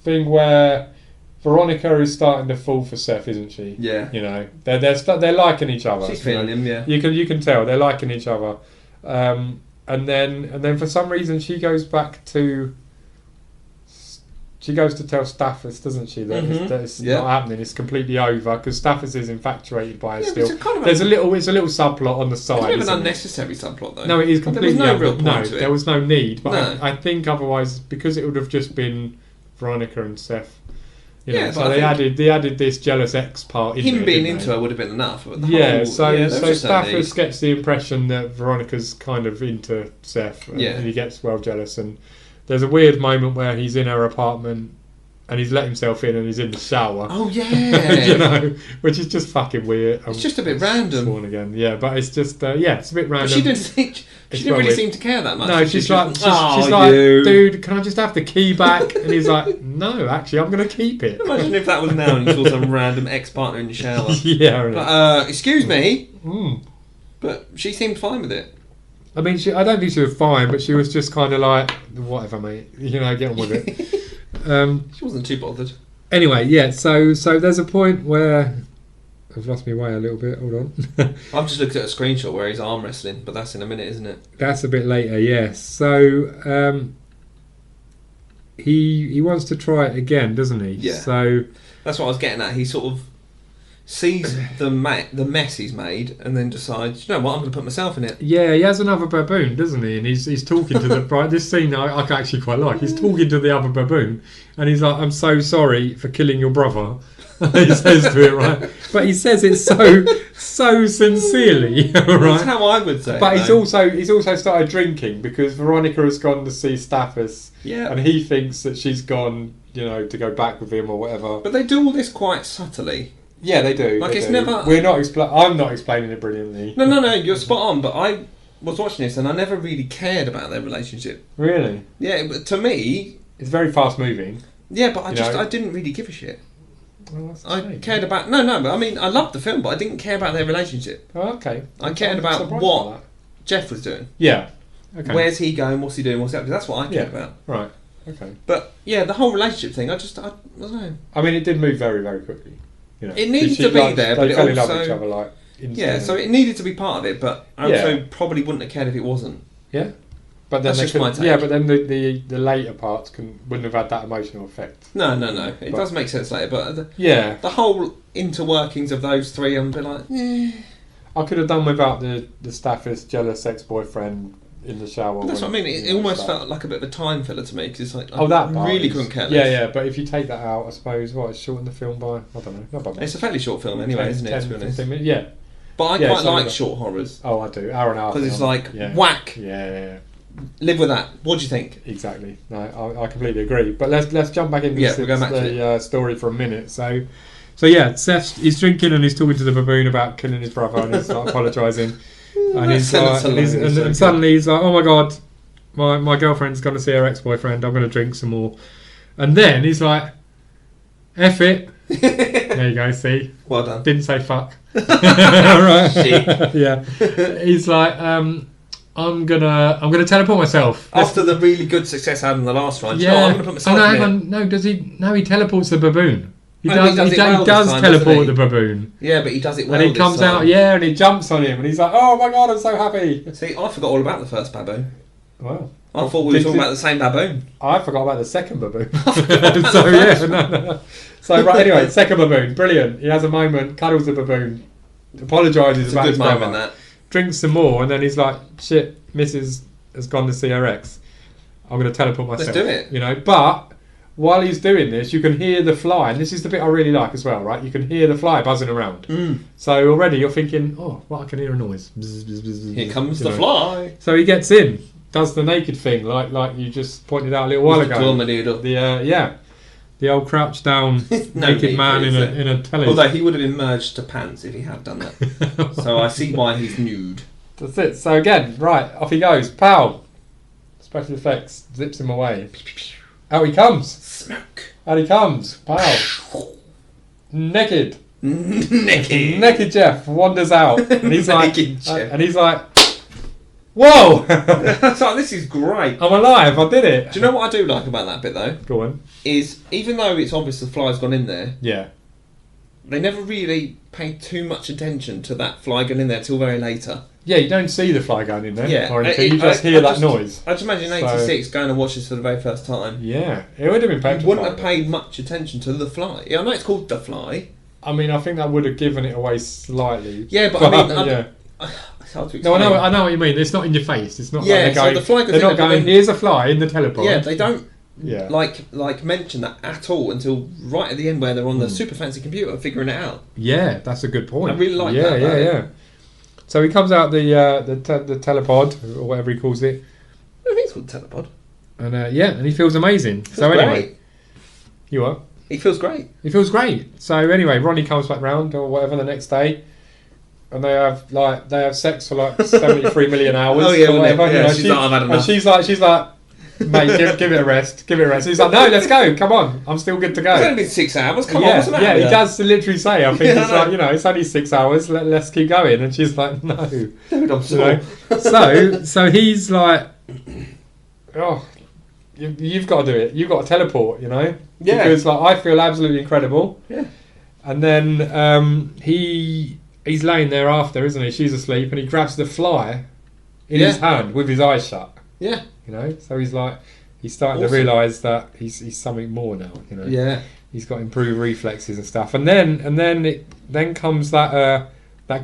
thing where Veronica is starting to fall for Seth, isn't she? Yeah. You know, they're liking each other. She's you know. feeling him, yeah. You can tell they're liking each other. And then for some reason she goes back to. She goes to tell Stafford, doesn't she, that it's Yeah. not happening. It's completely over because Stafford is infatuated by her Yeah, still. it's kind of There's a little subplot on the It's side. a bit of isn't an it? unnecessary subplot, though. No, it is There was completely no real point to it. there was no need. But No. I think otherwise, because it would have just been Veronica and Seth. You know, Yeah, so but I they added this jealous ex part in Him there, being didn't into they? her would have been enough. But the Yeah, whole, so there was just no Stafford need. gets the impression that Veronica's kind of into Seth, and Yeah. he gets well jealous. And there's a weird moment where he's in her apartment and he's let himself in and he's in the shower. Oh, yeah. You know, which is just fucking weird. It's just a bit random. Sworn again, yeah, but it's just it's a bit random. But she didn't well really weird. seem to care that much. No, she's like, you. dude, can I just have the key back? And he's like, no, actually, I'm going to keep it. Imagine if that was now and you saw some random ex-partner in the shower. Yeah. I know. But, excuse me, Mm. but she seemed fine with it. I mean, I don't think she was fine, but she was just kind of like, whatever, mate. You know, get on with it. She wasn't too bothered. Anyway, yeah. So there's a point where I've lost my way a little bit. Hold on. I've just looked at a screenshot where he's arm wrestling, but that's in a minute, isn't it? That's a bit later. Yes. So he wants to try it again, doesn't he? Yeah. So That's what I was getting at. He sort of sees the mess he's made and then decides, you know what, I'm going to put myself in it. yeah, he has another baboon, doesn't he? And he's talking to the right. This scene I actually quite like. He's talking to the other baboon, and he's like, "I'm so sorry for killing your brother." He says to it, right? But he says it so sincerely, That's right? how I would say But it, he's though. also started drinking because Veronica has gone to see Stafford, Yeah. and he thinks that she's gone, you know, to go back with him or whatever. But they do all this quite subtly. Yeah, they do. Like, they it's do. never- I'm not explaining it brilliantly. No, you're spot on, but was watching this and I never really cared about their relationship. Really? Yeah, but to me, It's very fast moving. yeah, but You know? I didn't really give a shit. Well, that's a I shame. cared about but I mean I loved the film, but I didn't care about their relationship. Oh, okay. I cared I'm about surprised what by that. Jeff was doing. Yeah. Okay. Where's he going? What's he doing? What's he up to? That's what I cared Yeah. about. Right. Okay. But yeah, the whole relationship thing, I don't know. I mean, it did move very, very quickly. You know, It needed She to be liked- there, they but it fell in love also- with each other like Yeah, instantly. so it needed to be part of it, but I Yeah. also probably wouldn't have cared if it wasn't. Yeah. But then That's they just my couldn't- take. Yeah, but then the later parts wouldn't have had that emotional effect. No. It But- does make sense later, but Yeah. the whole interworkings of those three, I'm a bit like, I could have done without the staffist, jealous ex-boyfriend in the shower. But that's what I when- mean. It you know, almost stuff. felt like a bit of a time filler to me because it's like Oh, that part really is- couldn't care less. Yeah. But if you take that out, I suppose it's shortened the film by, I don't know, not by much. It's a fairly short film anyway, 10, isn't it? To 10, be honest. 15 minutes. Yeah. But I Yeah, quite something like like- short horrors Oh, I do. Hour and a half. because it's film. like Yeah. whack. Yeah. Live with that. What do you think? Exactly. No, I completely agree. But let's jump back into Yeah, we'll go back to the story for a minute. So yeah, Seth, he's drinking and he's talking to the baboon about killing his brother and he's like apologising. And he's Sentence like, alone is so and good. suddenly he's like, oh my god, my girlfriend's gone to see her ex-boyfriend. I'm going to drink some more. And then he's like, F it. There you go. See, Well done. didn't say fuck. Right. Shit. Yeah. He's like, I'm gonna teleport myself. After the really good success I had in the last one, Yeah. I'm going to put myself no, in hang it. on. No, does he? No, he teleports the baboon. He Oh, does. he does it well he does this time, doesn't teleport he? the baboon, Yeah, but he does it well. and he this comes time. out. Yeah, and he jumps on him, and he's like, "Oh my god, I'm so happy." See, I forgot all about the first baboon. Wow. I thought we were talking about the same baboon. I forgot about the second baboon. So yeah, no. So right, anyway, second baboon, brilliant. He has a moment, cuddles the baboon, apologises It's a about good his brother, moment, that. drinks some more, and then he's like, "Shit, Mrs. has gone to see her ex. I'm going to teleport myself." Let's do it. You know, but while he's doing this, you can hear the fly, and this is the bit I really like as well, right? You can hear the fly buzzing around. So already you're thinking, oh, well, I can hear a noise. Bzz, bzz, bzz, bzz, Here bzz, comes you the know. fly. So he gets in, does the naked thing, like you just pointed out a little while ago. Dormadoodle. The old crouch down No naked need man for in it. a telly. Although he would have been merged to pants if he had done that. So I see why he's nude. That's it. So again, right, off he goes. Pow! Special effects, zips him away. Out he comes. Smoke. Out he comes. Pow! Naked. Naked. Naked Jeff wanders out. And he's like, Naked Jeff. and he's like, whoa! So this is great. I'm alive. I did it. Do you know what I do like about that bit though? Go on. Is even though it's obvious the fly's gone in there, Yeah. they never really pay too much attention to that fly going in there till very later. Yeah, you don't see the fly going in there Yeah, or anything. You just hear that just- noise. I just imagine in So- '86 going to watch this for the very first time. Yeah, it would have been You petrifying. wouldn't have paid much attention to the fly. Yeah, I know it's called the fly. I mean, I think that would have given it away slightly. Yeah, but I mean, yeah. It's hard to No, explain. I know what you mean. It's not in your face. It's not Yeah, like so they're going. the fly goes they're in not there, but going. then- Here's a fly in the teleport. Yeah, they don't Yeah. like mention that at all until right at the end where they're on the super fancy computer figuring it out. Yeah, that's a good point. I really like yeah, that Yeah, about yeah, it. So he comes out the telepod or whatever he calls it, I think it's called telepod. and and he feels amazing. Feels So anyway, great. you are. He feels great. He feels great. So anyway, Ronnie comes back round or whatever the next day, and they have sex for like 73 million hours. Oh, yeah, or whatever. yeah, you know, she's like, "I've had and enough." she's like, mate, give it a rest. Give it a rest. He's like, no, let's go. Come on, I'm still good to go. It's only been 6 hours. Come on, yeah, what's the matter? yeah, with he you? does literally say, I think Yeah, it's I know. like, it's only 6 hours, let's keep going. And she's like, no. Dude, I'm You sore. know? So he's like, oh, you've got to do it. You've got to teleport, Yeah. Because like I feel absolutely incredible. Yeah. And then he's laying there after, isn't he? She's asleep, and he grabs the fly in his hand with his eyes shut. Yeah. So he's like, he's starting Awesome. to realise that he's something more now. Yeah. He's got improved reflexes and stuff, and then comes that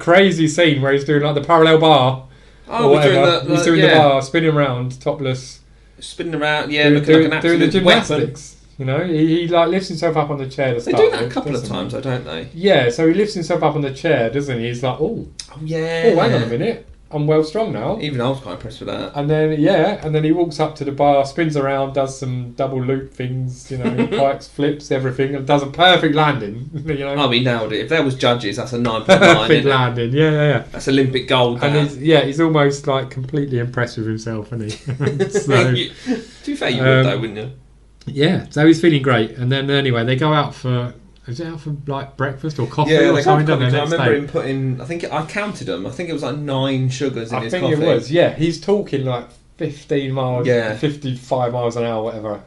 crazy scene where he's doing like the parallel bar Oh, or we're whatever. doing He's doing the bar, spinning around, topless, spinning around, yeah, doing, looking like an doing the absolute weapon. gymnastics. He like lifts himself up on the chair to They start do that a with, couple of doesn't he? times, though, don't they? Yeah, so he lifts himself up on the chair, doesn't he? He's like, oh, Oh, yeah. hang on a minute. I'm well strong now. Even I was quite impressed with that. And then he walks up to the bar, spins around, does some double loop things, pikes, flips, everything, and does a perfect landing. Oh, he nailed it. If there was judges, that's a 9.9. Perfect landing, yeah. That's Olympic gold. And he's almost like completely impressed with himself, isn't he? So, to be fair, you would though, wouldn't you? Yeah, so he's feeling great. And then anyway, they go out for... Is it out for like breakfast or coffee or something? I remember him putting... I counted them. I think it was like 9 sugars in his coffee. I think it was, yeah. He's talking like 15 miles, 55 miles an hour, whatever.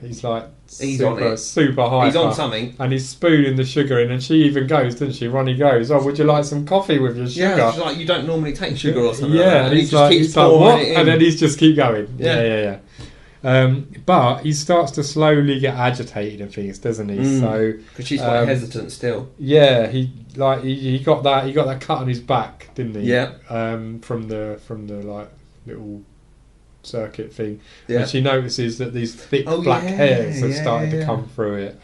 He's like super high. He's on something. And he's spooning the sugar in, and she even goes, doesn't she? Ronnie goes, oh, would you like some coffee with your sugar? Yeah, she's like, you don't normally take sugar or something like that. And he just keeps pouring it in. And then he's just keep going. Yeah. But he starts to slowly get agitated and things, doesn't he? So because she's quite hesitant still. Yeah, he got that cut on his back, didn't he? Yeah. From the like little circuit thing. Yeah. And she notices that these thick black hairs have started to come through it.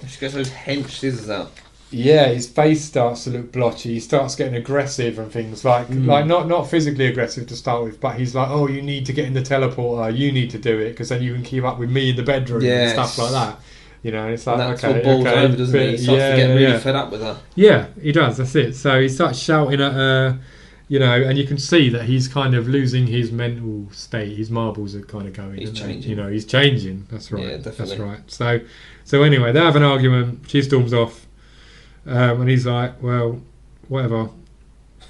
She gets those hench scissors out. Yeah, his face starts to look blotchy. He starts getting aggressive and things like not physically aggressive to start with, but he's like, "Oh, you need to get in the teleporter. You need to do it because then you can keep up with me in the bedroom and stuff like that." It's like, and that's what balls over, doesn't he? He starts to get really fed up with her. Yeah, he does. That's it. So he starts shouting at her, and you can see that he's kind of losing his mental state. His marbles are kind of going. He's changing. He's changing. That's right. Yeah, definitely. That's right. So anyway, they have an argument. She storms off. And he's like, well, whatever.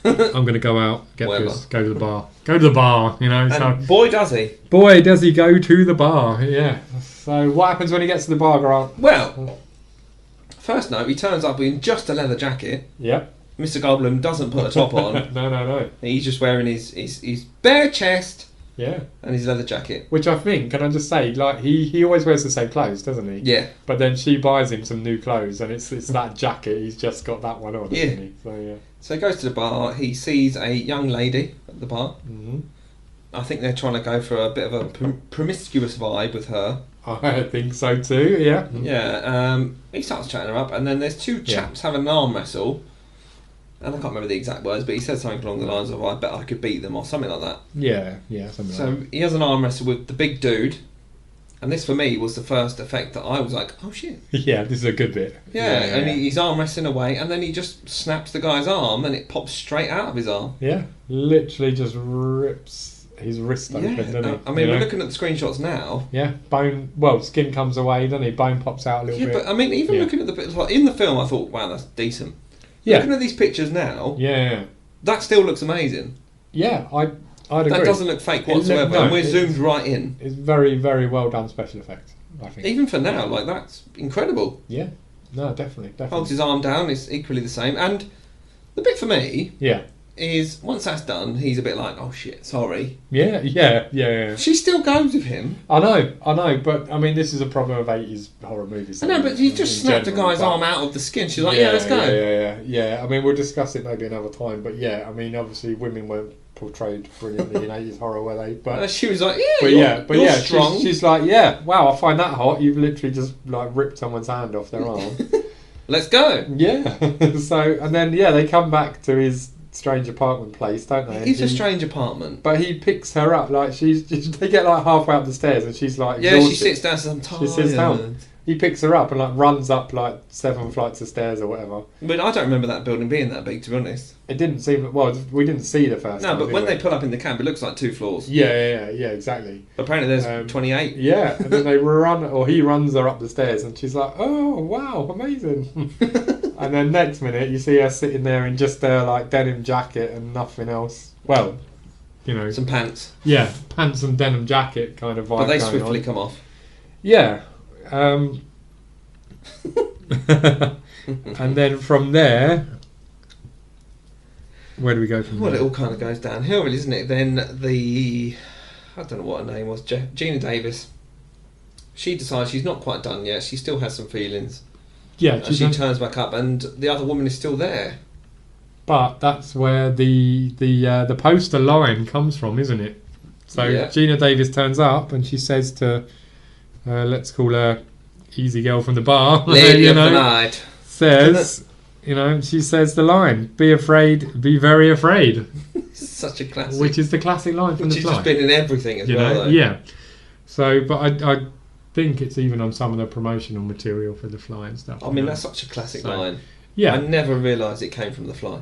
I'm going to go out, go to the bar. Go to the bar, And so, boy, does he. Boy, does he go to the bar, yeah. So what happens when he gets to the bar, Grant? Well, first note, he turns up in just a leather jacket. Yep. Mr. Goldblum doesn't put a top on. No. He's just wearing his bare chest. Yeah. And his leather jacket. Which I think, can I just say, like he always wears the same clothes, doesn't he? Yeah. But then she buys him some new clothes and it's that jacket, he's just got that one on, hasn't he? So yeah. So he goes to the bar, he sees a young lady at the bar. Mm-hmm. I think they're trying to go for a bit of a promiscuous vibe with her. I think so too, yeah. Yeah, he starts chatting her up and then there's 2 chaps having an arm wrestle. And I can't remember the exact words, but he said something along the lines of, I bet I could beat them, or something like that. Yeah, something so like that. He has an arm wrestle with the big dude, and this for me was the first effect that I was like, oh shit. Yeah, this is a good bit. Yeah, and he's arm wrestling away, and then he just snaps the guy's arm, and it pops straight out of his arm. Yeah, literally just rips his wrist open, doesn't he? I mean, we're looking at the screenshots now. Yeah, skin comes away, doesn't he? Bone pops out a little bit. Yeah, but I mean, even looking at the bit, like, in the film, I thought, wow, that's decent. Yeah. Looking at these pictures now, yeah, that still looks amazing. Yeah, I'd agree. That doesn't look fake whatsoever, and we're zoomed right in. It's very, very well done special effects, I think. Even for now, like, that's incredible. Yeah, no, definitely. Holds his arm down, it's equally the same. And the bit for me is, once that's done, he's a bit like, oh shit, sorry. Yeah. She still goes with him. I know, but I mean, this is a problem of 80s horror movies. I know, but he just snapped a guy's arm out of the skin. She's like, let's go. Yeah. I mean, we'll discuss it maybe another time, but yeah, I mean, obviously, women weren't portrayed brilliantly in 80s horror, were they? But she was like, you're strong. She's like, yeah, wow, I find that hot. You've literally just like ripped someone's hand off their arm. Let's go. Yeah. So, and then they come back to his strange apartment place, don't they? It's a strange apartment, but he picks her up like they get like halfway up the stairs and she's like exhausted. She sits down. I'm tired. She sits down. He picks her up and like runs up like 7 flights of stairs or whatever. But I don't remember that building being that big, to be honest. It didn't seem we didn't see the first. No, but when they pull up in the cab, it looks like 2 floors. Yeah, exactly. But apparently there's 28. Yeah, and then he runs her up the stairs and she's like, oh wow, amazing. And then next minute you see her sitting there in just her like denim jacket and nothing else. Well, some pants. Yeah, pants and denim jacket kind of vibe. But they swiftly come off. Yeah. And then from there, where do we go from there? Well, it all kind of goes downhill, really, isn't it? Then I don't know what her name was, Gina Davis. She decides she's not quite done yet. She still has some feelings. Yeah, she turns back up, and the other woman is still there. But that's where the poster line comes from, isn't it? So Gina Davis turns up, and she says to, let's call her Easy Girl from the bar. Lady of the night. Says, she says the line, be afraid, be very afraid. Such a classic. Which is the classic line from Which The has Fly. just been in everything as You well, know? though. Yeah. So, but I think it's even on some of the promotional material for The Fly and stuff. I mean, that's such a classic line. Yeah. I never realised it came from The Fly.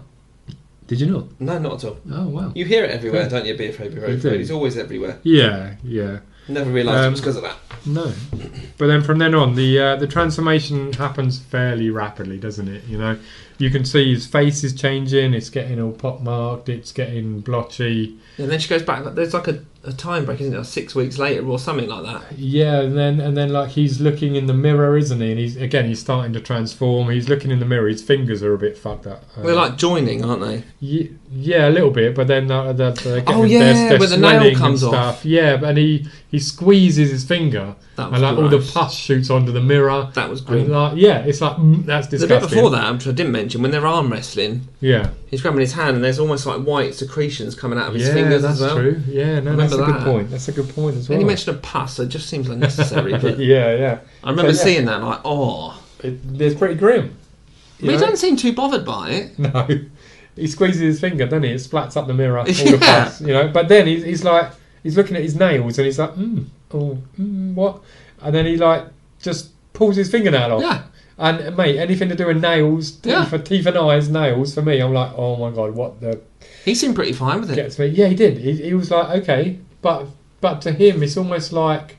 Did you not? No, not at all. Oh, wow. You hear it everywhere, Yeah. don't you? Be afraid, be very You afraid. do. It's always everywhere. Yeah, yeah. Never realised it was because of that. No. But then from then on, the transformation happens fairly rapidly, doesn't it? You know, you can see his face is changing, it's getting all pockmarked, it's getting blotchy. And then she goes back. There's like a time break, isn't it? Like 6 weeks later or something like that. Yeah, and then like he's looking in the mirror, isn't he? And he's starting to transform. He's looking in the mirror. His fingers are a bit fucked up. They're like joining, aren't they? Yeah, a little bit. But then they're where they're the nail swelling comes and off. stuff. Yeah, and he squeezes his finger, That was and like all the gross. pus shoots onto the mirror. That was And grim. like, it's like that's The disgusting. bit before that, which I didn't mention, when they're arm wrestling, Yeah. he's grabbing his hand and there's almost like white secretions coming out of his Yeah, fingers that's as well. true. Yeah, no, that's a Remember good that. point. That's a good point as well. Then you mentioned a pus, so it just seems unnecessary. But yeah. I remember So, yeah. seeing that, like, oh. It's pretty grim. But he doesn't seem too bothered by it. No. He squeezes his finger, doesn't he? It splats up the mirror, all the Yeah. pus, you know. But then he's like, he's looking at his nails and he's like, what? And then he like just pulls his fingernail off. Yeah. And mate, anything to do with nails, Yeah. teeth and eyes, nails, for me, I'm like, oh my god, what the He seemed pretty fine with it. gets me? Yeah, he did. He was like, okay, but to him, it's almost like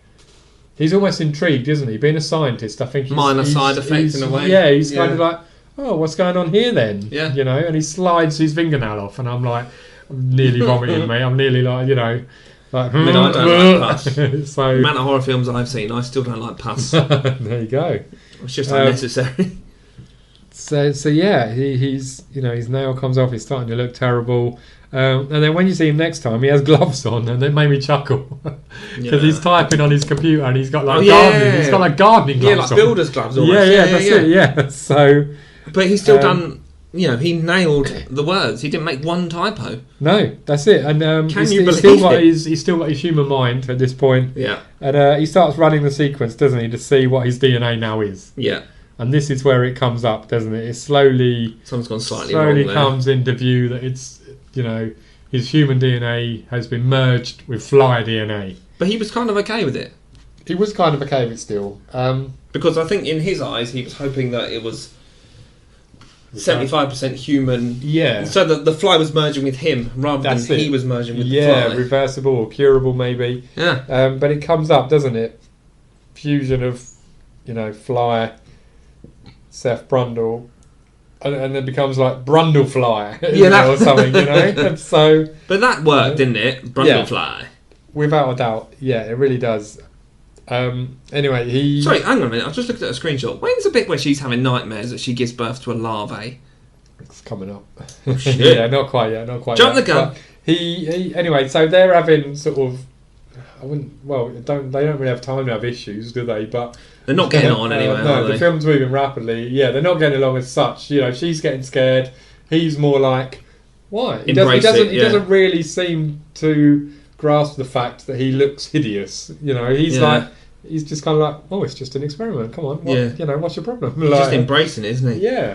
he's almost intrigued, isn't he? Being a scientist, I think Minor side effect in a way. Yeah, he's kind Yeah. of like, oh, what's going on here then? Yeah. You know, and he slides his fingernail off, and I'm like, I'm nearly vomiting, mate. I'm nearly like, you know, like. I mean, I don't like pus. So The amount of horror films I've seen, I still don't like pus. there you go. It's just unnecessary. So yeah, he's you know his nail comes off. He's starting to look terrible. And then when you see him next time, he has gloves on, and it made me chuckle because he's typing on his computer and he's got like gardening. He's got like gardening gloves Yeah, like on. builder's gloves almost. Yeah, that's it. Yeah. So, But he's still done. You know, he nailed the words. He didn't make one typo. no, that's it. And Can you he's still believe got it? he's still got his human mind at this point. Yeah, And he starts running the sequence, doesn't he, to see what his DNA now is. yeah. And this is where it comes up, doesn't it? It slowly Someone's gone slightly wrong there. comes into view that it's, you know, his human DNA has been merged with fly DNA. But he was kind of okay with it. He was kind of okay with it still. Because I think in his eyes, he was hoping that it was 75% human. Yeah. So that the fly was merging with him rather That's than it. he was merging with the Yeah, fly. reversible or curable maybe. Yeah. But it comes up, doesn't it? Fusion of, you know, fly, Seth Brundle, and it becomes like Brundle fly, Yeah, or something, you know. And so, But that worked, didn't it? Brundle Yeah. fly. without a doubt, yeah, it really does. Anyway, he. Sorry, hang on a minute. I've just looked at a screenshot. When's the bit where she's having nightmares that she gives birth to a larvae? It's coming up. shit. Yeah, not quite yet. Not quite. Jump yet. the gun. But he. Anyway, so they're having sort of. I wouldn't. Well, they don't really have time to have issues, do they? But They're not getting on anyway, no, are the they? film's moving rapidly. Yeah, they're not getting along as such. You know, she's getting scared. He's more like, why? He Embrace doesn't. it, He yeah. doesn't really seem to grasp the fact that he looks hideous. You know, he's Yeah. like. He's just kind of like, oh, it's just an experiment. Come on, what, Yeah. you know, what's your problem? He's Like, just embracing it, isn't he? yeah.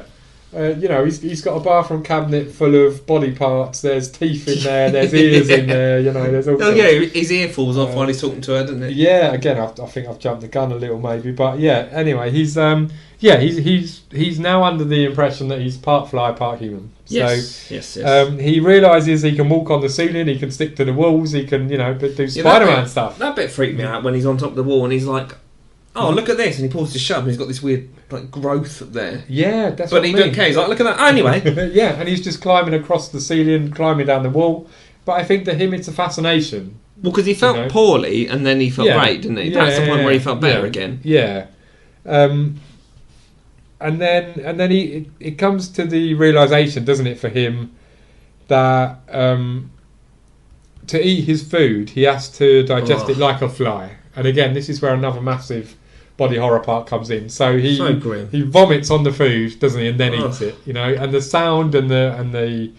You know, he's got a bathroom cabinet full of body parts. There's teeth in there. There's ears in there. You know, there's all. Oh sorts. yeah, his ear falls off while he's talking to her, doesn't it? Yeah. Again, I think I've jumped the gun a little, maybe, but yeah. Anyway, he's now under the impression that he's part fly, part human. Yes. So, yes. he realises he can walk on the ceiling. He can stick to the walls. He can, do Yeah, that Spider-Man bit- stuff. That bit freaked me out when he's on top of the wall and he's like, "Oh, look at this!" and he pulls his shut and he's got this weird like growth up there. Yeah, that's But what he I mean. doesn't care. He's like, "Look at that!" Oh, anyway, Yeah, and he's just climbing across the ceiling, climbing down the wall. But I think to him, it's a fascination. well, because he felt You know. poorly and then he felt Yeah. great, didn't he? Yeah, That's the point where he felt better yeah. again. Yeah. And then it comes to the realization, doesn't it, for him that to eat his food he has to digest it like a fly. And again, this is where another massive body horror part comes in. So So grim. he vomits on the food, doesn't he, and then Ugh. eats it. And the sound and the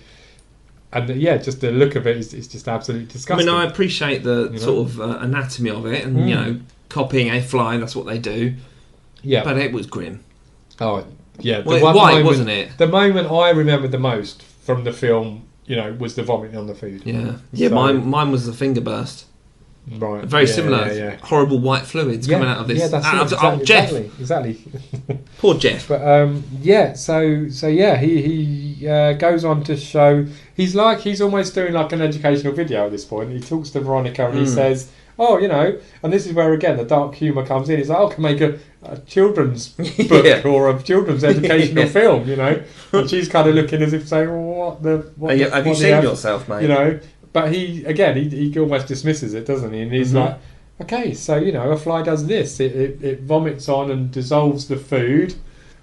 just the look of it is just absolutely I disgusting. mean, I appreciate the You know? sort of anatomy of it, and copying a fly. That's what they do. yeah. But it was grim. Oh, yeah. Well, white, wasn't it? The moment I remembered the most from the film was the vomiting on the food. Yeah. Yeah, So- mine was the finger burst. Right. Very similar. Horrible white fluids coming out of this. Yeah, that's it. Oh, Jeff. Exactly. Poor Jeff. But he goes on to show he's almost doing like an educational video at this point. He talks to Veronica and he says, "Oh, and this is where again the dark humour comes in. He's like, I can make a children's book or a children's educational film, And she's kind of looking as if saying, well, have you seen yourself, mate? But he almost dismisses it, doesn't he? And he's like, okay, so a fly does this. It vomits on and dissolves the food,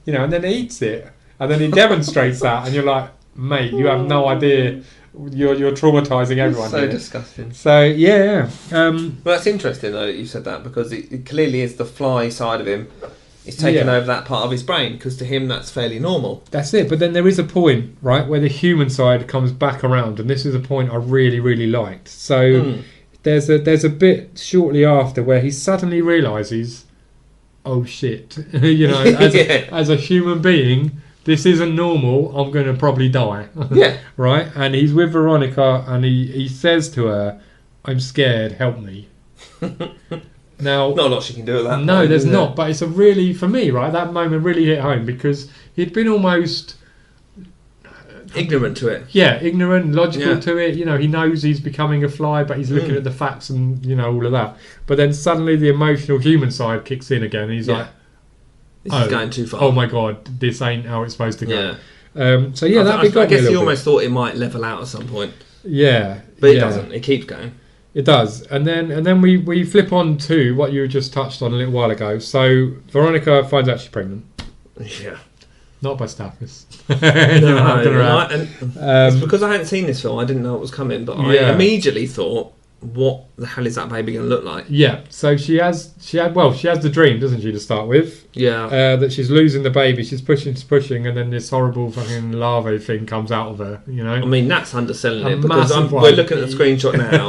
and then eats it, and then he demonstrates that, and you're like, mate, you have no idea. You're traumatising everyone. So disgusting. So yeah. Well, that's interesting though that you said that, because it clearly is the fly side of him. It's taken over that part of his brain, because to him that's fairly normal. That's it. But then there is a point, right, where the human side comes back around, and this is a point I really, really liked. So there's a bit shortly after where he suddenly realises, oh shit, as a human being, this isn't normal. I'm going to probably die. Yeah. Right? And he's with Veronica, and he says to her, I'm scared, help me. Now, not a lot she can do at that no, point, there's is not. there? But it's a really, for me, right, that moment really hit home, because he'd been almost ignorant to it. Yeah, ignorant, logical to it. He knows he's becoming a fly, but he's looking at the facts and all of that. But then suddenly the emotional human side kicks in again, and he's like, "This is going too far. Oh my god, this ain't how it's supposed to go." Yeah. I guess he almost thought it might level out at some point. Yeah, but it doesn't. It keeps going. It does, and then we flip on to what you just touched on a little while ago. So Veronica finds out she's pregnant. Yeah. Not by Stathis. It's because I hadn't seen this film. I didn't know it was coming, but I immediately thought, "What the hell is that baby going to look like?" Yeah. So she has the dream, doesn't she, to start with? Yeah. That she's losing the baby. She's pushing, and then this horrible fucking larvae thing comes out of her. I mean, that's underselling it, because we're looking at the screenshot now.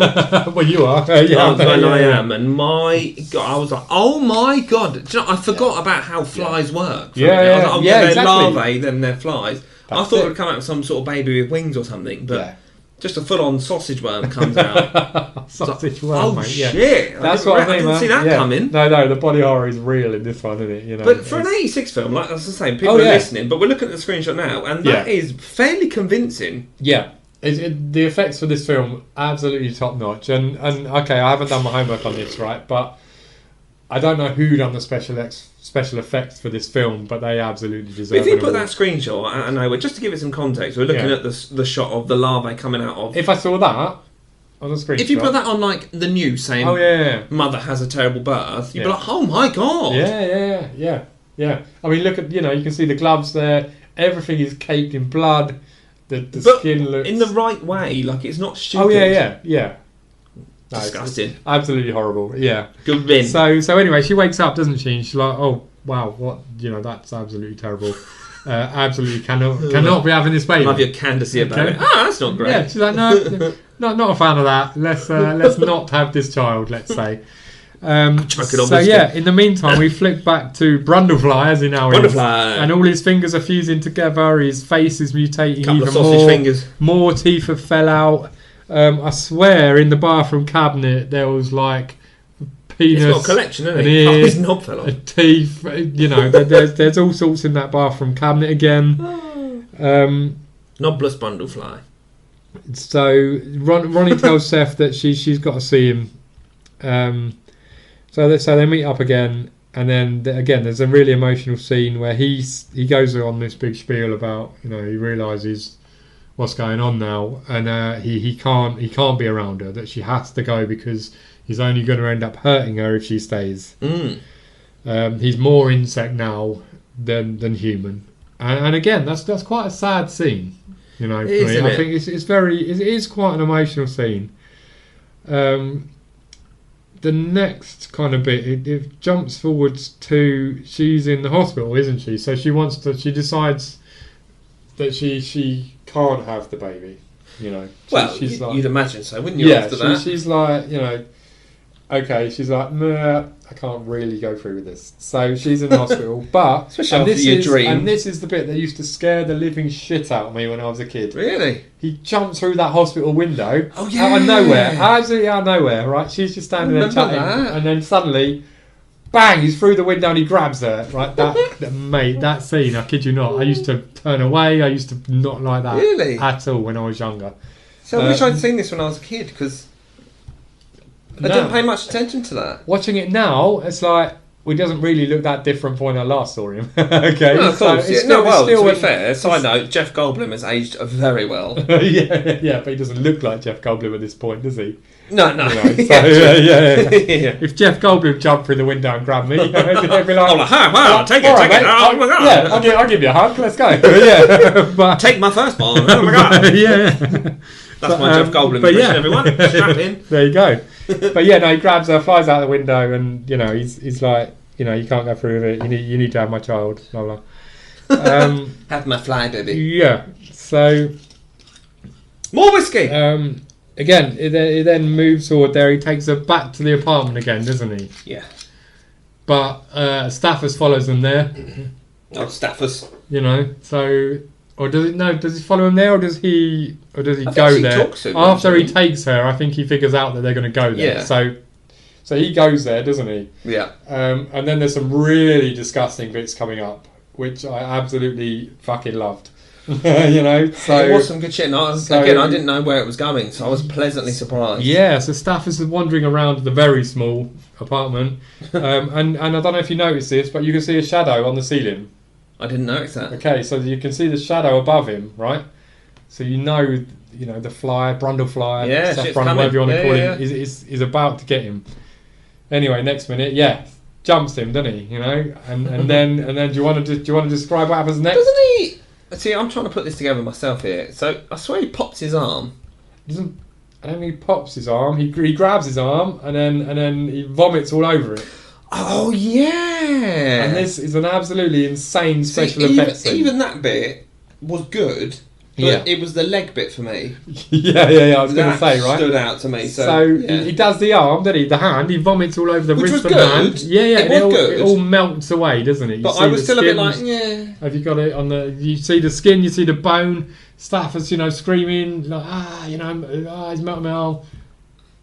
Well, you are. I am, and my God, I was like, "Oh my God!" Do you know, I forgot about how flies work. Yeah, I was like, they're exactly. Larvae, then they're flies. I thought it it would come out with some sort of baby with wings or something, but. Just a full-on sausage worm comes out. Sausage worm, mate. Shit! That's what I mean, I didn't see that coming. No, the body horror is real in this one, isn't it? But for an '86 film, like that's the same. People are listening, but we're looking at the screenshot now, and that is fairly convincing. Yeah, the effects for this film absolutely top-notch. And okay, I haven't done my homework on this, right? But I don't know who done the special effects for this film, but they absolutely deserve it. If you put that screenshot, I know, just to give it some context, we're looking at the shot of the larvae coming out of... If I saw that on the screenshot... If you put that on, like, the news saying, mother has a terrible birth, you'd be like, oh my God! Yeah. I mean, look at, you can see the gloves there, everything is caked in blood, the skin looks... in the right way, like, it's not stupid. Oh, yeah. No, disgusting. Absolutely horrible. Yeah. Good bin. So anyway, she wakes up, doesn't she? And she's like, "Oh wow, what? That's absolutely terrible. Absolutely cannot be having this baby." Love your candidacy about it. That's not great. Yeah. She's like, "No, not a fan of that. Let's not have this child. Let's say." In the meantime, we flick back to Brundlefly, as he now is, and all his fingers are fusing together. His face is mutating even more. Fingers. More teeth have fell out. I swear, in the bathroom cabinet there was like penis. It's got a collection, isn't it? His knob fell off. Teeth. There's all sorts in that bathroom cabinet again. Knobless Brundlefly. So Ronnie tells Seth that she's got to see him. So they meet up again, and then again there's a really emotional scene where he goes on this big spiel about he realises what's going on now, and he can't be around her, that she has to go because he's only going to end up hurting her if she stays. He's more insect now than human, and again that's quite a sad scene, for me. I think it is quite an emotional scene. The next kind of bit, it jumps forwards to she's in the hospital, isn't she? So she decides that she can't have the baby, Well, she's like, you'd imagine so, wouldn't you? After that, she's like, okay, she's like, "Meh, I can't really go through with this." So she's in the hospital, but Especially after your dream. And this is the bit that used to scare the living shit out of me when I was a kid. Really? He jumped through that hospital window, Oh, yeah. out of nowhere, absolutely out of nowhere. Right, she's just standing there Remember chatting, that. and then suddenly, bang! He's through the window and he grabs her. Right, mate, that scene. I kid you not. I used to turn away. I used to not like that Really? at all when I was younger. So I wish I'd seen this when I was a kid, because I didn't pay much attention to that. Watching it now, it's like, well, it doesn't really look that different from when I last saw him. Okay. No, of so course. it's Yeah. No, well, still to be fair, side note, Jeff Goldblum has aged very well. yeah, but he doesn't look like Jeff Goldblum at this point, does he? No. You know, so, Yeah. If Jeff Goldblum jumped through the window and grabbed me, I'd be like, Oh, like, huh, well, take it, "All take right, it. mate, Oh, my God. Yeah, I'll give you a hug. Let's go. Yeah, but Take my firstborn. Oh, my God. yeah. That's my Jeff Goldblum but impression, yeah. everyone. Strap in. There you go. But yeah, no, he grabs her, flies out the window, and you know, he's like, you know, you can't go through with it. You need to have my child. Blah blah. Have my fly, baby. Yeah. So More whiskey. again, it then moves forward there. He takes her back to the apartment again, doesn't he? Yeah. But Stafford follows them there. Oh, Staffers. You know, so. Or does it? No, does he follow him there, or does he I go think he there talks to him, after he doesn't he? takes her? I think he figures out that they're going to go there. Yeah. So he goes there, doesn't he? Yeah. And then there's some really disgusting bits coming up, which I absolutely fucking loved. You know, so It was some good shit. And I didn't know where it was going, so I was pleasantly surprised. yeah. So Stafford is wandering around the very small apartment, and I don't know if you noticed this, but you can see a shadow on the ceiling. I didn't notice that. Okay, so you can see the shadow above him, right? So you know the fly, Brundle fly, Yeah, Seth shit's Brundle, coming. whatever you want to Yeah, call yeah, him, is about to get him. Anyway, next minute, yeah, jumps him, doesn't he? You know, and then do you want to describe what happens next? Doesn't he? See, I'm trying to put this together myself here. So I swear he pops his arm. Doesn't I don't think he pops his arm. He grabs his arm and then he vomits all over it. Oh yeah. And this is an absolutely insane See, special effects scene. even that bit was good. But Yeah. it was the leg bit for me. yeah. I was going to That say, right? stood out to me. So yeah. he does the arm, doesn't he? The hand, he vomits all over the Which wrist was and hand. good. Yeah, It and was good. It all melts away, doesn't it? You But see I was the still a bit skins. like, yeah. Have you got it on the? You see the skin, you see the bone. Stafford's, screaming like, he's melting my arm.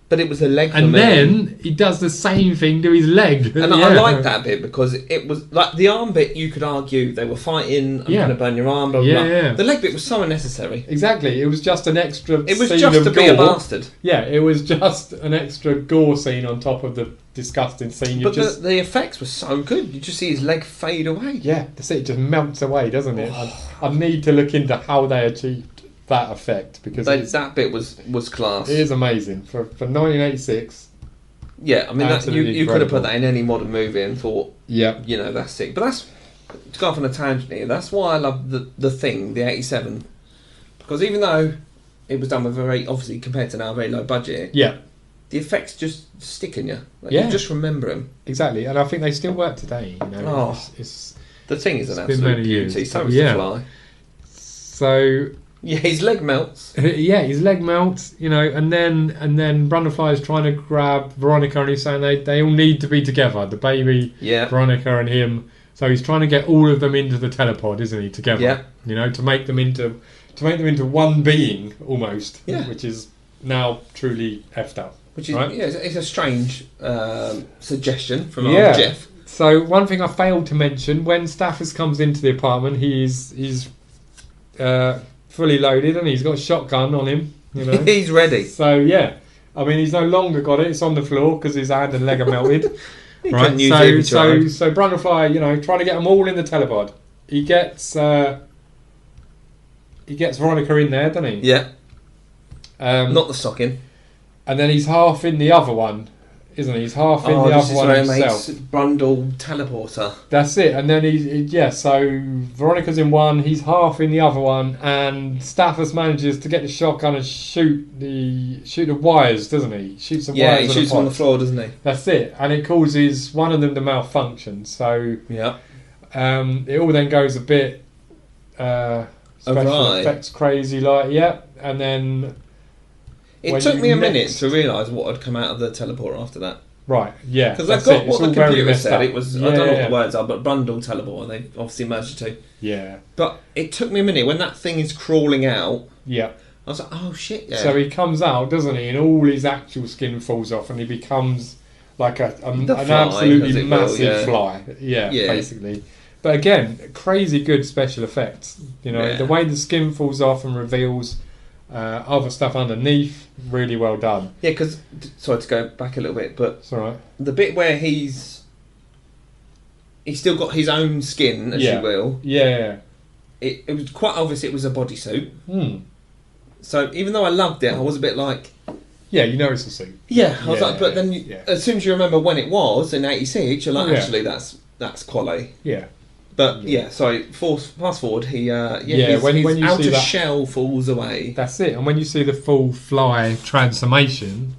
But it was the leg for And me. then he does the same thing to his leg. And Yeah. I liked that bit because it was like the arm bit. You could argue they were fighting. I'm Yeah. going to burn your arm. Blah, blah, Yeah, blah. yeah. The leg bit was so unnecessary. Exactly. It was just an extra. It was scene just of to be a gore. bastard. Yeah, it was just an extra gore scene on top of the disgusting scene. But the effects were so good. You just see his leg fade away. Yeah, that's it. It just melts away, doesn't it? I need to look into how they achieved that effect because That bit was class. it is amazing for 1986. Yeah, I mean, Absolutely you could have put incredible. that in any modern movie and thought, Yeah, that's sick. But that's, to go off on a tangent here, that's why I love the Thing, the 87. Because even though it was done with obviously compared to now, a very low budget, yeah, the effects just stick in you. Like, Yeah. you just remember them. exactly. And I think they still work today. Oh. It's The Thing is an It's been absolute many beauty. years. So is Yeah. The Fly. so. Yeah, his leg melts. Yeah, his leg melts, and then Brundlefly is trying to grab Veronica, and he's saying they all need to be together, the baby, Yeah. Veronica and him. So he's trying to get all of them into the telepod, isn't he? Together, Yeah. to make them into one being almost, Yeah. which is now truly effed up. Which is, right? yeah, it's a strange suggestion from Yeah. old Jeff. So one thing I failed to mention, when Stafford comes into the apartment, he's fully loaded and he's got a shotgun on him. He's ready. So yeah, I mean he's no longer got it. It's on the floor because his hand and leg are melted. He Right. couldn't use it So if he so Brundlefly, trying to get them all in the telepod. He gets Veronica in there, doesn't he? Yeah, not the socking. And then he's half in the other one, isn't he? He's half in the other one himself. Brundle teleporter. That's it. And then so Veronica's in one, he's half in the other one, and Stafford manages to get the shotgun and shoot the wires, doesn't he? Shoots the Yeah, wires. he of shoots the them on the pod. floor, doesn't he? That's it, and it causes one of them to malfunction. So Yeah. it all then goes a bit special Awry. effects crazy, and then It when took you me a minute next- to realise what had come out of the teleporter after that. Right, yeah. Because that's they've got it. what It's all the very computer messed said. up. It was, I Yeah, don't know what yeah. the words are, but Brundle Tellable, and they obviously merged the two. Yeah, But it took me a minute when that thing is crawling out. yeah. I was like, oh shit, yeah. So he comes out, doesn't he? And all his actual skin falls off, and he becomes like an The fly, as absolutely it will, massive yeah. fly. Yeah, Yeah. basically. But again, crazy good special effects. You know, Yeah. the way the skin falls off and reveals other stuff underneath, really well done. Yeah, because sorry to go back a little bit, but It's all right. the bit where he's still got his own skin, as Yeah. you will. Yeah. It was quite obvious it was a bodysuit. Hmm. So even though I loved it, I was a bit like, Yeah, you know it's a suit. yeah. I was Yeah, like, but then yeah. as soon as you remember when it was in '86, you're like, Yeah. actually, that's quality. Yeah. But Yeah. yeah, sorry. Fast forward. He Yeah, his, when you his see outer that- shell falls away. That's it. And when you see the full fly transformation,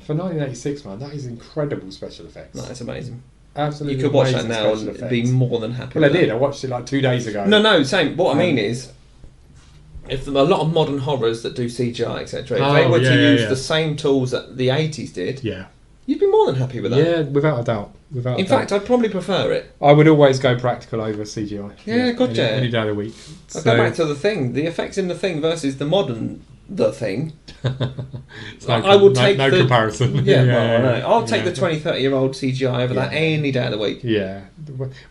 for 1986, man, that is incredible special effects. No, it's amazing. Absolutely. You could watch that amazing now special and be effects. more than happy. Well, I with did. that. I watched it like 2 days ago. No, same. What I mean Um, is, if a lot of modern horrors that do CGI, etc., if Oh, they were yeah, to yeah, use yeah. the same tools that the '80s did, Yeah. you'd be more than happy with that. Yeah, without a doubt. Without In a doubt. fact, I'd probably prefer it. I would always go practical over CGI. Yeah, gotcha. Any day of the week. I'll go back to the Thing. The effects in the Thing versus the modern The Thing. It's no, I will take no the comparison. Yeah, well, I know. I'll take yeah. the 20-30-year-old CGI over that Yeah. any day of the week. Yeah.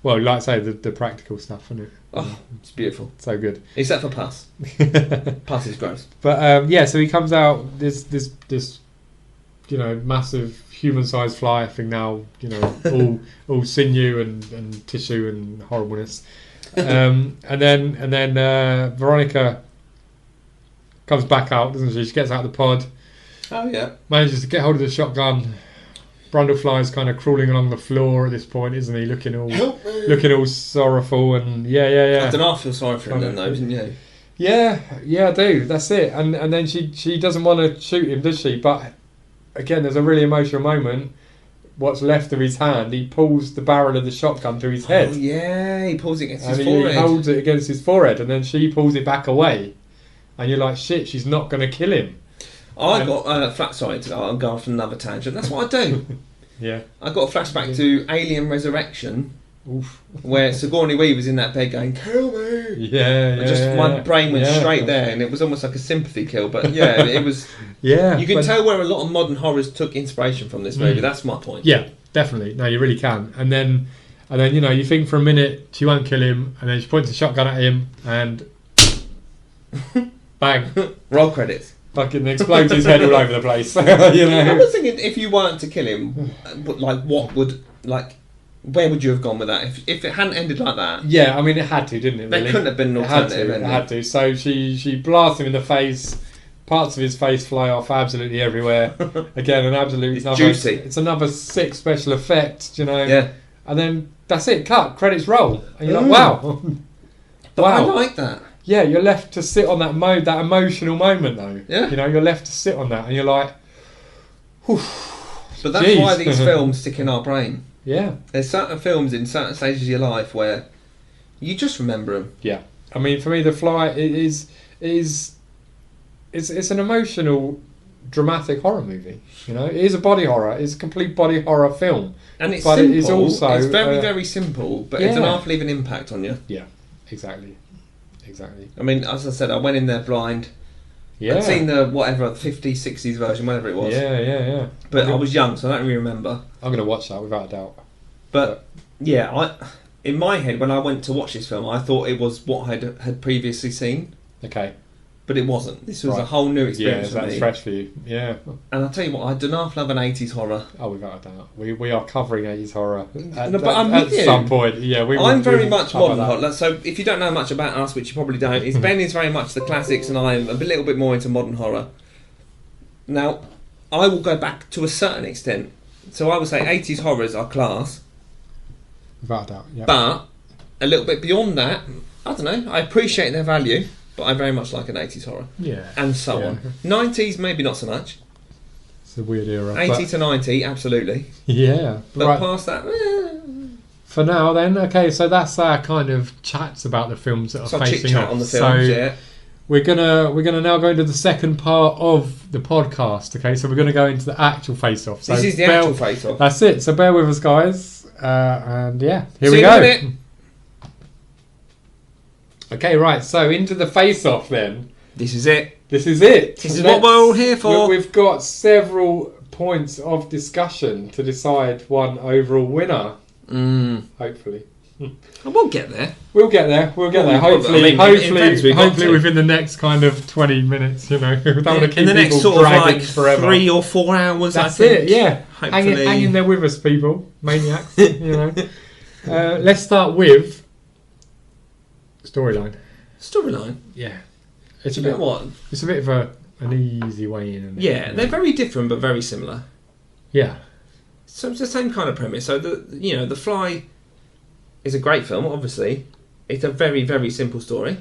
Well, like I say, the practical stuff, isn't it? Oh, it's beautiful. So good. Except for Puss. Puss is gross. But yeah, so he comes out this massive human-sized fly thing now, all sinew and tissue and horribleness. And then Veronica comes back out, doesn't she? She gets out of the pod, Oh yeah. manages to get hold of the shotgun. Brundlefly's kind of crawling along the floor at this point, isn't he? Looking all sorrowful and I don't know. I feel sorry for him then, though, didn't you? Yeah, I do. That's it. And then she doesn't want to shoot him, does she? But again, there's a really emotional moment. What's left of his hand, he pulls the barrel of the shotgun to his head. Oh yeah, he pulls it against And his he forehead. holds it against his forehead, and then she pulls it back away. And you're like, shit, she's not going to kill him. I got sorry, I'll go off on another tangent. That's what I do. Yeah. I got a flashback to Alien Resurrection, Oof. where Sigourney Weaver's in that bed going, "Kill me!" Yeah, yeah. My brain went yeah. straight there, and it was almost like a sympathy kill. But yeah, it was. Yeah. You can but- tell where a lot of modern horrors took inspiration from this movie. Mm. That's my point. Yeah, definitely. No, you really can. And then you think for a minute she won't kill him, and then she points a shotgun at him, and bang, Roll credits. fucking explodes his head all over the place. I know. was thinking, if you weren't to kill him, where would you have gone with that? If it hadn't ended like that, Yeah, I mean it had to, didn't it? there Really? couldn't have been an It had alternative. to. It had to. So she blasts him in the face. Parts of his face fly off absolutely everywhere. Again, an absolute. It's juicy. It's another sick special effect, Yeah, And then that's it. Cut. Credits roll. And you're like, Mm. wow. but I Wow. like that. Yeah, you're left to sit on that that emotional moment though. Yeah. You're left to sit on that, and you're like, whew. But that's Jeez. why these films stick in our brain. Yeah. There's certain films in certain stages of your life where you just remember them. Yeah. I mean, for me, The Fly it's an emotional, dramatic horror movie. It is a body horror. It's a complete body horror film. And it's But simple. it is also, it's very, very simple, but it's yeah. enough to leave an impact on you. Yeah. Exactly. I mean, as I said, I went in there blind. Yeah. I'd seen the 50s, 60s version, whatever it was. Yeah. But I was young, so I don't really remember. I'm going to watch that without a doubt. But yeah, in my head, when I went to watch this film, I thought it was what I had previously seen, Okay. but it wasn't. This was a Right. whole new Yeah, experience for that's me. fresh for you. Yeah. And I'll tell you what, I do not love an 80s horror. Oh, without a doubt. We are covering 80s horror at, No, but I'm at with you. some point. Yeah, I'm very much cover modern that. horror. So if you don't know much about us, which you probably don't, is Ben is very much the classics, and I'm a little bit more into modern horror. Now, I will go back to a certain extent. So I would say 80s horrors are class, Without a doubt. Yeah. but a little bit beyond that, I don't know. I appreciate their value, but I very much like an 80s horror, Yeah. and so Yeah. on. 90s maybe not so much. It's a weird era. 80 but- to 90, absolutely. Yeah. But Right. past that, For now, then, okay. So that's our kind of chats about the films that are some facing chit chat off. on the films. So Yeah. we're gonna now go into the second part of the podcast. Okay, so we're gonna go into the actual face-off. So This is the actual face-off. That's it. So bear with us, guys. And yeah, here See we you in a go. minute. Okay, right. So into the face-off then. This is it. This is it. This is what we're all here for. We've got several points of discussion to decide one overall winner. Hopefully. We'll get there. We'll get there. Hopefully, in fairness, we've got hopefully to. within the next kind of 20 minutes. You know, we don't want to keep In the next people sort of dragging like forever. 3 or 4 hours. That's I think. it. Yeah, Hopefully. hang in there with us, people, maniacs. You know. Let's start with storyline. Storyline. Yeah, It's a bit what? It's a bit of an easy way in. Yeah, they're very different but very similar. Yeah. So it's the same kind of premise. So The Fly is a great film. Obviously, it's a very, very simple story.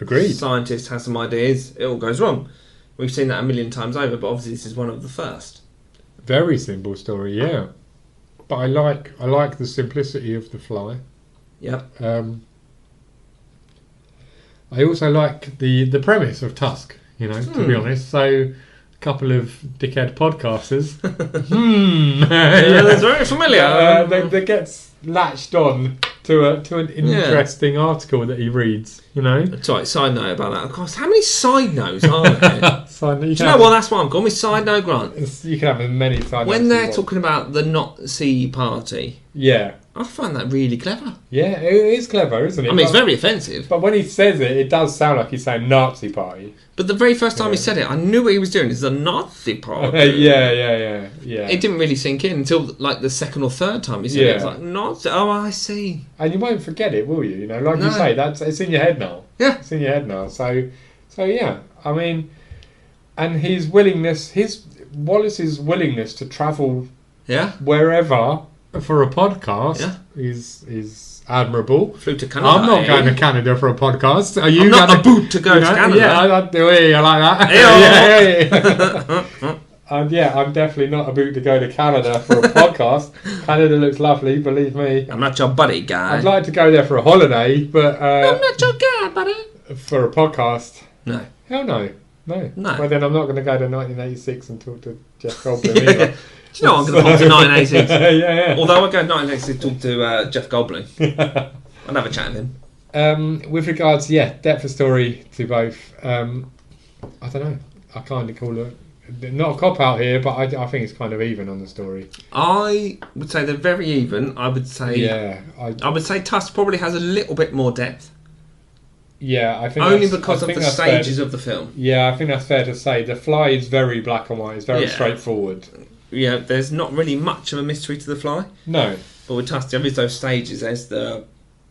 Agreed. Scientist has some ideas. It all goes wrong. We've seen that a million times over, but obviously this is one of the first. Very simple story, yeah. But I like the simplicity of The Fly. Yep. I also like the premise of Tusk, you know, to be honest. So, a couple of dickhead podcasters. Yeah, that's very familiar. They get latched on to an interesting article that he reads, you know. Sorry, side note about that. Of course, how many side notes are there? Do you know what? That's why I'm calling me Side Note Grant. You can have as many side notes When as they're you want. talking about the Nazi party, Yeah. I find that really clever. Yeah, it is clever, isn't it? I mean, it's very offensive. But when he says it, it does sound like he's saying Nazi party. But the very first time he said it, I knew what he was doing. It's a Nazi party. Yeah. It didn't really sink in until like the second or third time he said it. It was like, Nazi. Oh, I see. And you won't forget it, will you? You know, like you say, it's in your head now. Yeah. It's in your head now. So yeah. I mean, and Wallace's willingness to travel wherever for a podcast is admirable. Flew to Canada. I'm not going to Canada for a podcast. Are you? I'm not a boot to go to Canada. Yeah, I like that. And I'm definitely not a boot to go to Canada for a podcast. Canada looks lovely, believe me. I'm not your buddy, guy. I'd like to go there for a holiday, but I'm not your guy, buddy. For a podcast, no. Hell no. Well, then I'm not going to go to 1986 and talk to Jeff Goldblum either. Do you know what? I'm going to talk to 1986? Yeah. Although I go to 1986 to talk to Jeff Goldblum. I'll have a chat with him. With regards, depth of story to both. I don't know. I kind of call it not a cop out here, but I think it's kind of even on the story. I would say they're very even. I would say I would say Tusk probably has a little bit more depth. Yeah, I think only because of the stages of the film. Yeah, I think that's fair to say. The Fly is very black and white. It's very straightforward. Yeah, there's not really much of a mystery to The Fly. No. But with Tusk, there is those stages. There's the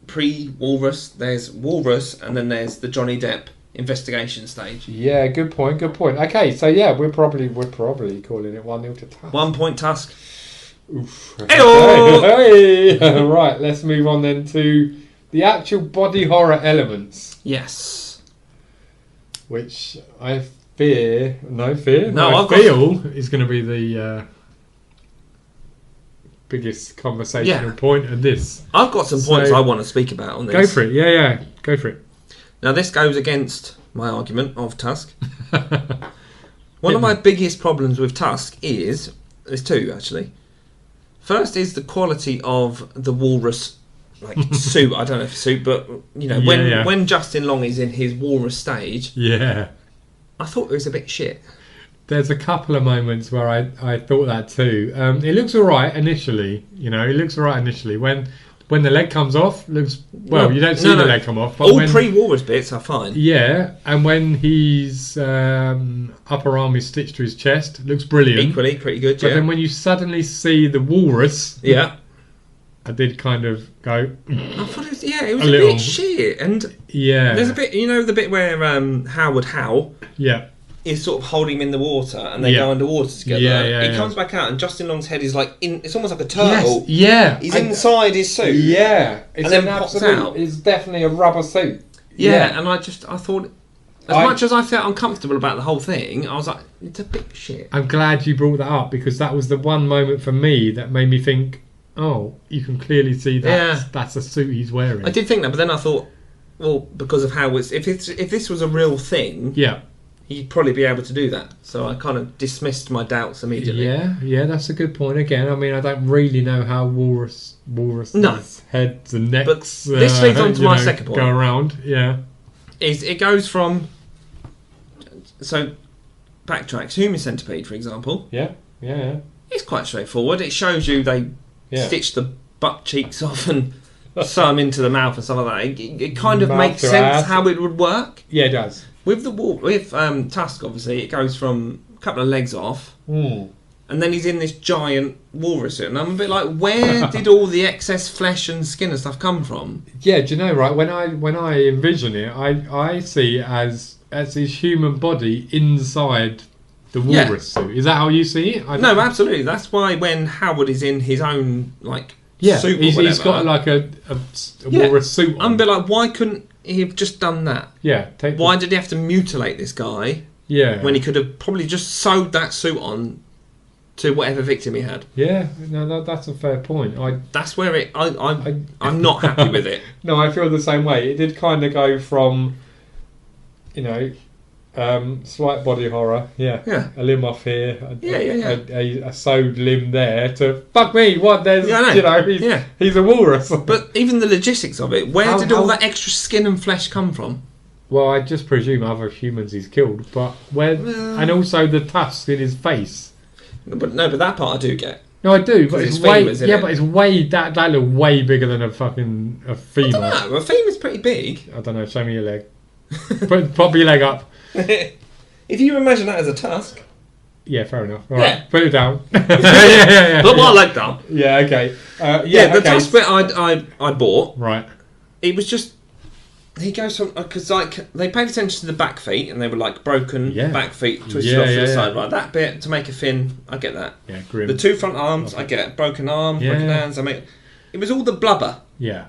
pre-Walrus, there's Walrus, and then there's the Johnny Depp investigation stage. Yeah, good point. Okay, so we're probably calling it 1-0 to Tusk. 1 point Tusk. Oof. Hey! Right, let's move on then to the actual body horror elements. Yes. Which I feel is going to be the biggest conversational point of this. I've got some points I want to speak about on this. Go for it. Yeah. Go for it. Now, this goes against my argument of Tusk. One of my biggest problems with Tusk there's two, actually. First is the quality of the walrus suit. I don't know if suit, but when Justin Long is in his walrus stage, I thought it was a bit shit. There's a couple of moments where I thought that too. It looks alright initially. When the leg comes off, you don't see the leg come off. But all pre-walrus bits are fine. Yeah, and when his upper arm is stitched to his chest, looks brilliant. Equally, pretty good, But then when you suddenly see the walrus... Yeah. I did kind of go... I thought it was a bit shit. And there's a bit, the bit where Howard Howe is sort of holding him in the water and they go underwater together. He comes back out and Justin Long's head is it's almost like a turtle. Yes, He's inside his suit. Yeah. And then pops out. It's definitely a rubber suit. Yeah, and I thought... As much as I felt uncomfortable about the whole thing, I was like, it's a bit shit. I'm glad you brought that up because that was the one moment for me that made me think... Oh, you can clearly see that's a suit he's wearing. I did think that, but then I thought, Well, because of how it's if this was a real thing, Yeah. he'd probably be able to do that. So I kind of dismissed my doubts immediately. Yeah, that's a good point. Again, I mean, I don't really know how walrus heads and necks. But this leads on to my second point. Go around, yeah. It goes from backtracks. Human centipede, for example. Yeah. It's quite straightforward. It shows you they stitch the butt cheeks off and sew them into the mouth and stuff like that. It kind of makes sense how it would work. Yeah, it does. With Tusk, obviously, it goes from a couple of legs off, and then he's in this giant walrus suit, and I'm a bit like, where did all the excess flesh and skin and stuff come from? Yeah, do you know, right? When I envision it, I see it as his human body inside the walrus suit. Is that how you see it? No, absolutely. That's why when Howard is in his own suit, he's got like a walrus suit on. I'm a bit like, why couldn't he have just done that? Yeah. Why did he have to mutilate this guy? Yeah. When he could have probably just sewed that suit on to whatever victim he had. Yeah, no, that's a fair point. That's where I'm not happy with it. No, I feel the same way. It did kind of go from, slight body horror, yeah, a limb off here, a sewed limb there, to fuck me, what? There's, he's a walrus. But even the logistics of it, where did all that extra skin and flesh come from? Well, I just presume other humans he's killed, but and also the tusks in his face. But that part I do get. No, I do, but it's way. But it's way that look way bigger than a femur. I don't know. A femur's pretty big. I don't know. Show me your leg. Pop your leg up. If you imagine that as a tusk. Yeah, fair enough. All right, put it down. yeah. Put my leg down. Yeah, okay. The tusk bit I bought. Right. It was just. He goes from because they paid attention to the back feet and they were like broken back feet twisted off to the side. Right, that bit to make a fin, I get that. Yeah, grim. The two front arms, I get it. Broken arms, broken hands. It was all the blubber. Yeah.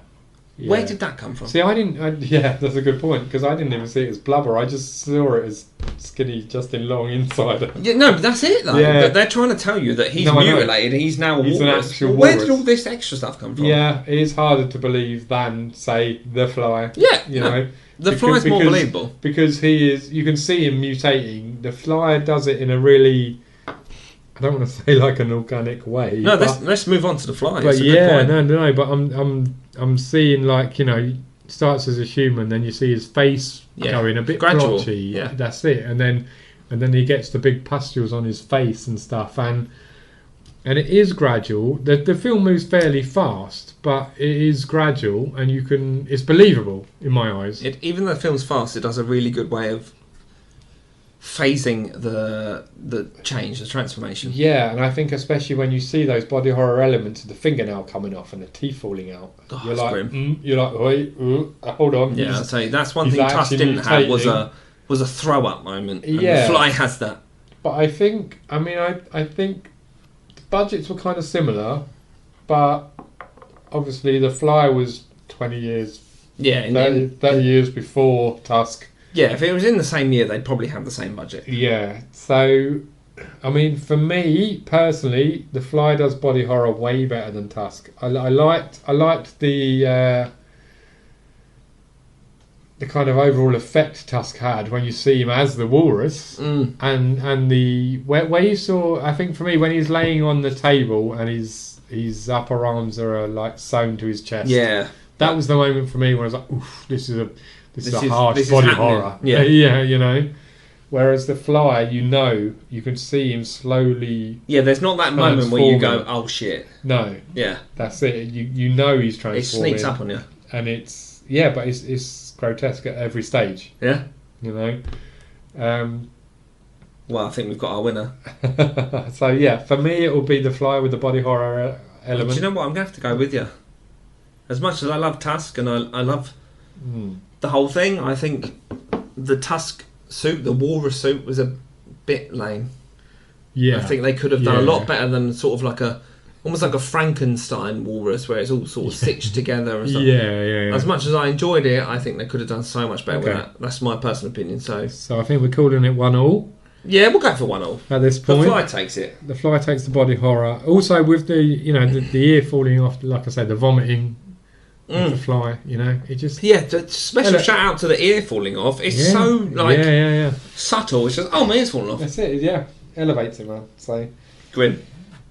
Where did that come from? See, that's a good point because I didn't even see it as blubber. I just saw it as skinny, Justin Long inside. Yeah, no, but that's it though. Yeah. They're trying to tell you that he's mutilated. He's now a walrus. An actual where did all this extra stuff come from? Yeah, it is harder to believe than say the Fly. Yeah, the Fly's more believable because he is. You can see him mutating. The Fly does it in a really. I don't want to say like an organic way. No, let's move on to the Fly. But no. But I'm seeing starts as a human, then you see his face going a bit gradual. blotchy. Yeah, that's it. And then he gets the big pustules on his face and stuff, and it is gradual. The film moves fairly fast, but it is gradual, and it's believable in my eyes. Even though the film's fast, it does a really good way of phasing the change, the transformation. Yeah, and I think especially when you see those body horror elements of the fingernail coming off and the teeth falling out, you're like, wait, hold on. Yeah, I'd say that's one thing Tusk didn't have was a throw up moment. And the Fly has that. But I think the budgets were kind of similar, but obviously the Fly was 20 years, 30 years before Tusk. Yeah, if it was in the same year, they'd probably have the same budget. Yeah, so, for me, personally, The Fly does body horror way better than Tusk. I liked the kind of overall effect Tusk had when you see him as the walrus, and the where you saw, I think for me, when he's laying on the table and his upper arms are like sewn to his chest. Yeah. That was the moment for me where I was like, oof, this is a harsh body horror. Yeah. Whereas the Fly, you can see him slowly. Yeah, there's not that moment where you go, oh shit. No. Yeah. That's it. You know he's transforming. It sneaks up on you. And but it's grotesque at every stage. Yeah. Well, I think we've got our winner. So yeah, for me it will be the Fly with the body horror element. Do you know what? I'm going to have to go with you. As much as I love Tusk and I love the whole thing, I think the Tusk suit, the walrus suit, was a bit lame. Yeah. I think they could have done a lot better than sort of almost like a Frankenstein walrus where it's all sort of stitched together and stuff. Yeah. As much as I enjoyed it, I think they could have done so much better with that. That's my personal opinion. So I think we're calling it 1-1. Yeah, we'll go for 1-1. At this point. The Fly takes it. The Fly takes the body horror. Also with the ear falling off, like I said, the vomiting with the fly. You know, it just The special shout out to the ear falling off. It's so like subtle. It's just my ear's falling off. That's it. Yeah, elevates it, man. So grim.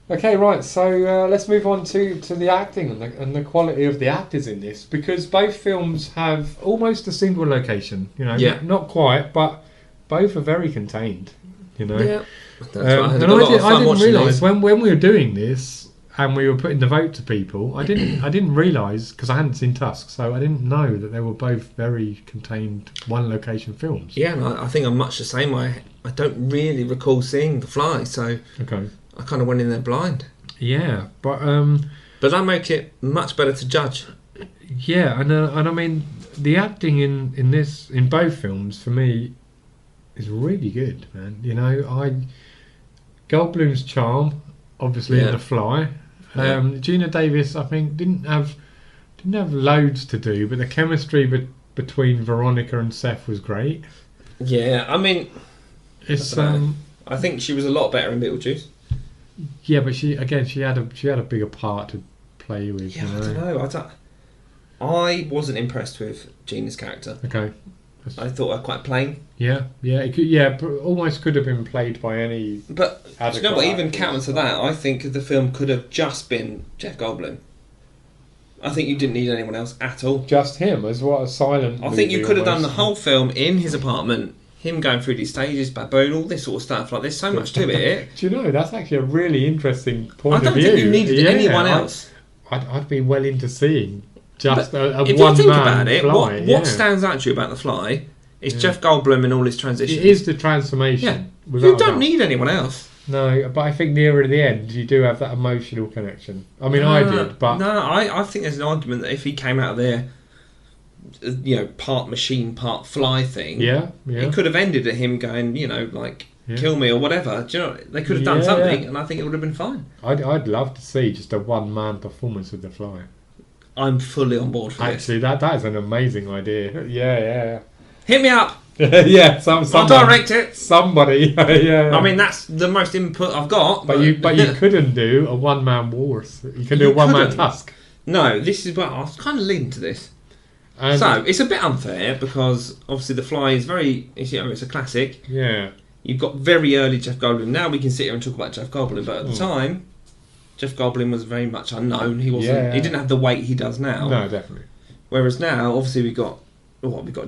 Okay, right. So let's move on to the acting and the quality of the actors in this, because both films have almost a single location. You know, not quite, but both are very contained. You know, That's I didn't realise when we were doing this and we were putting the vote to people, I didn't realise, because I hadn't seen Tusk, so I didn't know that they were both very contained one location films. Yeah, and I think I'm much the same. I don't really recall seeing The Fly, so I kind of went in there blind. Yeah, but that makes it much better to judge. Yeah, and I mean the acting in both films for me is really good, man. You know, Goldblum's charm, obviously, in The Fly. Gina Davis, I think, didn't have loads to do, but the chemistry between Veronica and Seth was great. Yeah, I mean, it's I think she was a lot better in Beetlejuice. Yeah, but she had a bigger part to play with. Yeah, you know? I don't know. I wasn't impressed with Gina's character. Okay. I thought her quite plain. Yeah, almost could have been played by any. But you know what? Even counter to that, I think the film could have just been Jeff Goldblum. I think you didn't need anyone else at all. Just him, as what a silent. I think you could have done the whole film in his apartment. Him going through these stages, baboon, all this sort of stuff. Like, there's so much to it. Do you know, that's actually a really interesting point of view. I don't think you needed anyone else. I'd be well into seeing just a if one-man you think about it, Fly. What stands out to you about The Fly is Jeff Goldblum and all his transitions. It is the transformation. Yeah. You don't need anyone else. No, but I think nearer the end, you do have that emotional connection. I mean, I did, but... No, I think there's an argument that if he came out of there, you know, part machine, part fly thing, it could have ended at him going, you know, like, kill me or whatever. Do you know, they could have done something, and I think it would have been fine. I'd love to see just a one-man performance of The Fly. I'm fully on board for this. Actually, that is an amazing idea. Yeah. Hit me up! Yeah, I'll direct it. Somebody. Yeah. I mean, that's the most input I've got. But you couldn't do a one-man walrus. You can do a one-man Tusk. No, this is what I was kind of leading to this. So it's a bit unfair because obviously The Fly is it's a classic. Yeah. You've got very early Jeff Goldblum. Now we can sit here and talk about Jeff Goldblum, but at the time, Jeff Goldblum was very much unknown. He wasn't. He didn't have the weight he does now. No, definitely. Whereas now, obviously, we've got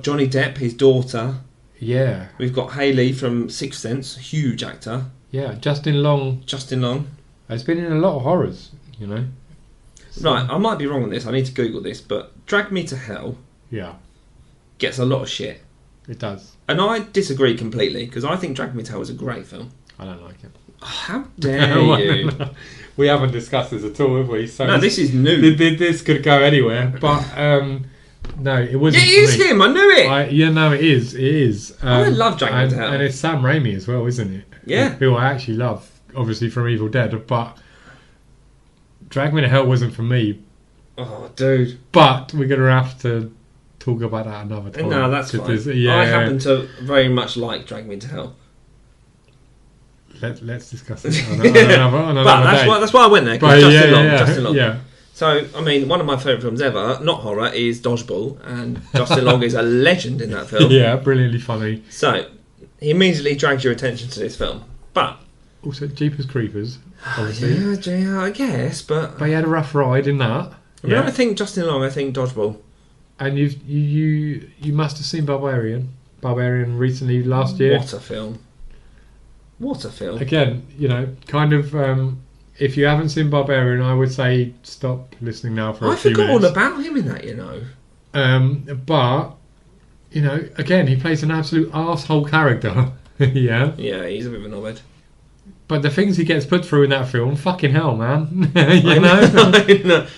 Johnny Depp, his daughter. Yeah. We've got Hayley from Sixth Sense, huge actor. Yeah, Justin Long. He's been in a lot of horrors, you know. So. Right, I might be wrong on this. I need to Google this, but Drag Me to Hell. Yeah. Gets a lot of shit. It does. And I disagree completely because I think Drag Me to Hell is a great film. I don't like it. How dare you? We haven't discussed this at all, have we? So no, this is new. This could go anywhere, but no, it wasn't. It is him. I knew it. It is. It is. I love Drag Me to Hell, and it's Sam Raimi as well, isn't it? Yeah. Who I actually love, obviously from Evil Dead, but Drag Me to Hell wasn't for me. Oh, dude! But we're gonna have to talk about that another time. No, that's fine. I happen to very much like Drag Me to Hell. Let's discuss it on another day. That's why I went there. Justin Long. Yeah. So, I mean, one of my favourite films ever, not horror, is Dodgeball, and Justin Long is a legend in that film. Yeah, brilliantly funny. So, he immediately drags your attention to this film, but also Jeepers Creepers, obviously. Yeah, I guess, but he had a rough ride in that. I mean, I think Justin Long. I think Dodgeball. And you must have seen Barbarian recently last year. What a film! Again, you know, kind of. If you haven't seen Barbarian, I would say stop listening now for a few minutes. I forgot all about him in that, you know. But you know, again, he plays an absolute arsehole character. Yeah. Yeah, he's a bit of an knobhead. But the things he gets put through in that film, fucking hell, man. You know?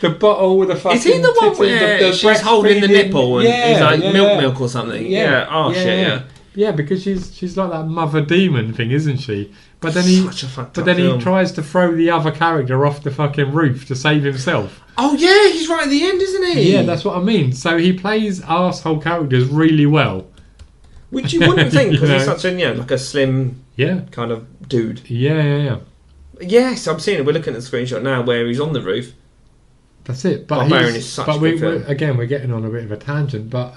The bottle with the fucking... Is he the one where she's holding the nipple and he's like milk or something? Yeah. Oh, shit, yeah. Yeah, because she's like that mother demon thing, isn't she? But then he tries to throw the other character off the fucking roof to save himself. Oh yeah, he's right at the end, isn't he? Yeah, that's what I mean. So he plays arsehole characters really well. Which you wouldn't think, because he's such a, like a slim kind of dude. Yeah. Yes, I'm seeing it. We're looking at the screenshot now where he's on the roof. That's it. But Barbarian is such a good film. we're getting on a bit of a tangent. But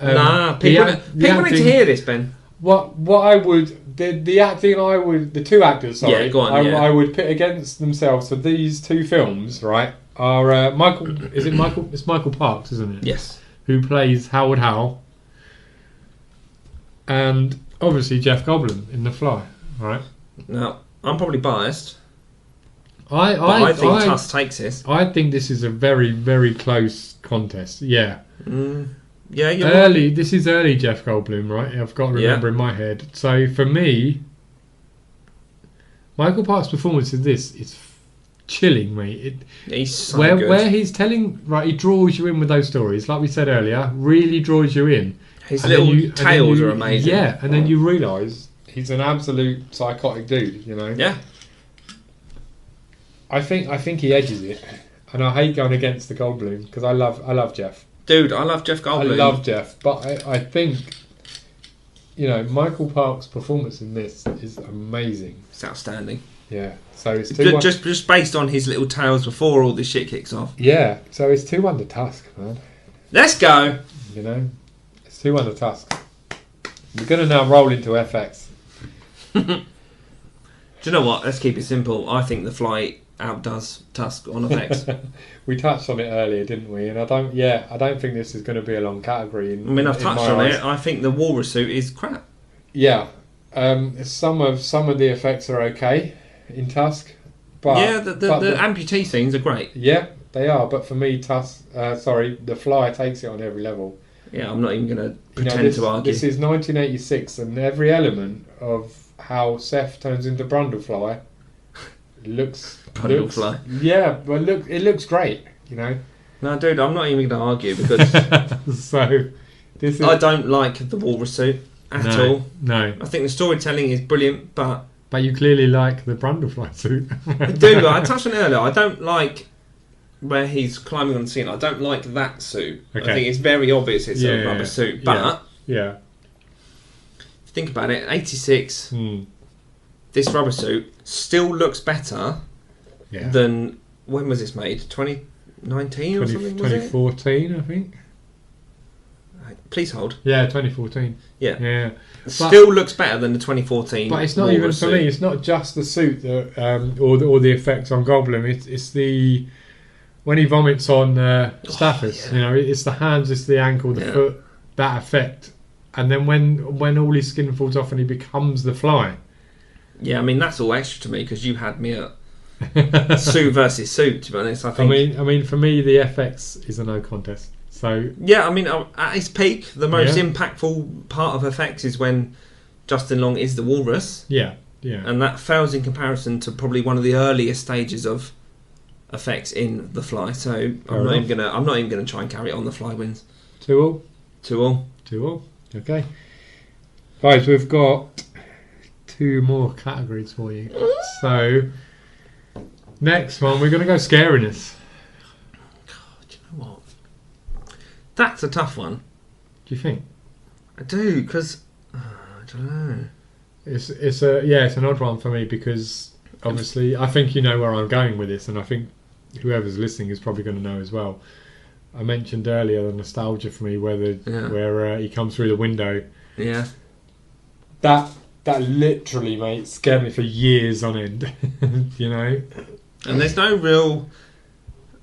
people need to hear this, Ben. The acting I would, the two actors, sorry, Yeah, go on, I would pit against themselves for these two films, right? Are Michael? Is it Michael? It's Michael Parks, isn't it? Yes. Who plays Howard Howe, and obviously Jeff Goldblum in The Fly, right? Now, I'm probably biased. I think Tusk takes this. I think this is a very, very close contest. Yeah. Yeah, you're early. This is early Jeff Goldblum, right? I've got to remember in my head. So for me, Michael Parks' performance in this is chilling, mate. He's so good. Where he's telling, right, he draws you in with those stories, like we said earlier, really draws you in. His little tales are amazing. Yeah, and then you realise he's an absolute psychotic dude, you know? Yeah. I think he edges it, and I hate going against the Goldblum because I love Jeff. Dude, I love Jeff Goldblum. I love Jeff, but I think, you know, Michael Parks' performance in this is amazing. It's outstanding. Yeah, so it's just based on his little tales before all this shit kicks off. Yeah, so it's 2-1 to Tusk, man. Let's go. You know, it's 2-1 to Tusk. We're gonna now roll into FX. Do you know what? Let's keep it simple. I think The Fly outdoes Tusk on effects. We touched on it earlier, didn't we? And I don't think this is going to be a long category. I've touched on it. I think the walrus suit is crap. Yeah, some of the effects are okay in Tusk, but yeah, the amputee scenes are great. Yeah, they are. But for me, The Fly takes it on every level. Yeah, I'm not even going to pretend to argue. This is 1986, and every element of how Seth turns into Brundlefly looks. Brundlefly. Yeah, but it looks great, you know. No, dude, I'm not even going to argue because I don't like the walrus suit at all. No, I think the storytelling is brilliant, but you clearly like the Brundlefly suit. I do. I touched on it earlier. I don't like where he's climbing on the ceiling. I don't like that suit. Okay. I think it's very obvious it's a rubber suit, but think about it. 86. This rubber suit still looks better than, when was this made? 2019 or something? 2014, I think. Please hold. Yeah, 2014. Yeah. Still looks better than the 2014. But it's not even for me. It's not just the suit that, or the effects on Goldblum. It's the when he vomits on Stathis. You know, it's the hands, it's the ankle, the foot, that effect, and then when all his skin falls off and he becomes the Fly. Yeah, I mean that's all extra to me because you had me at suit versus suit. To be honest, I mean, for me, the FX is a no contest. So yeah, I mean, at its peak, the most impactful part of FX is when Justin Long is the walrus. Yeah, and that fails in comparison to probably one of the earliest stages of effects in The Fly. So I'm not even gonna try and carry it on. The Fly wins. 2-2. 2-2. Okay, guys, we've got 2 more categories for you. So next one, we're going to go scariness. God, do you know what? That's a tough one. Do you think? I do, because I don't know. It's an odd one for me because obviously I think you know where I'm going with this, and I think whoever's listening is probably going to know as well. I mentioned earlier the nostalgia for me where he comes through the window. Yeah. That literally, mate, scared me for years on end. You know? And there's no real...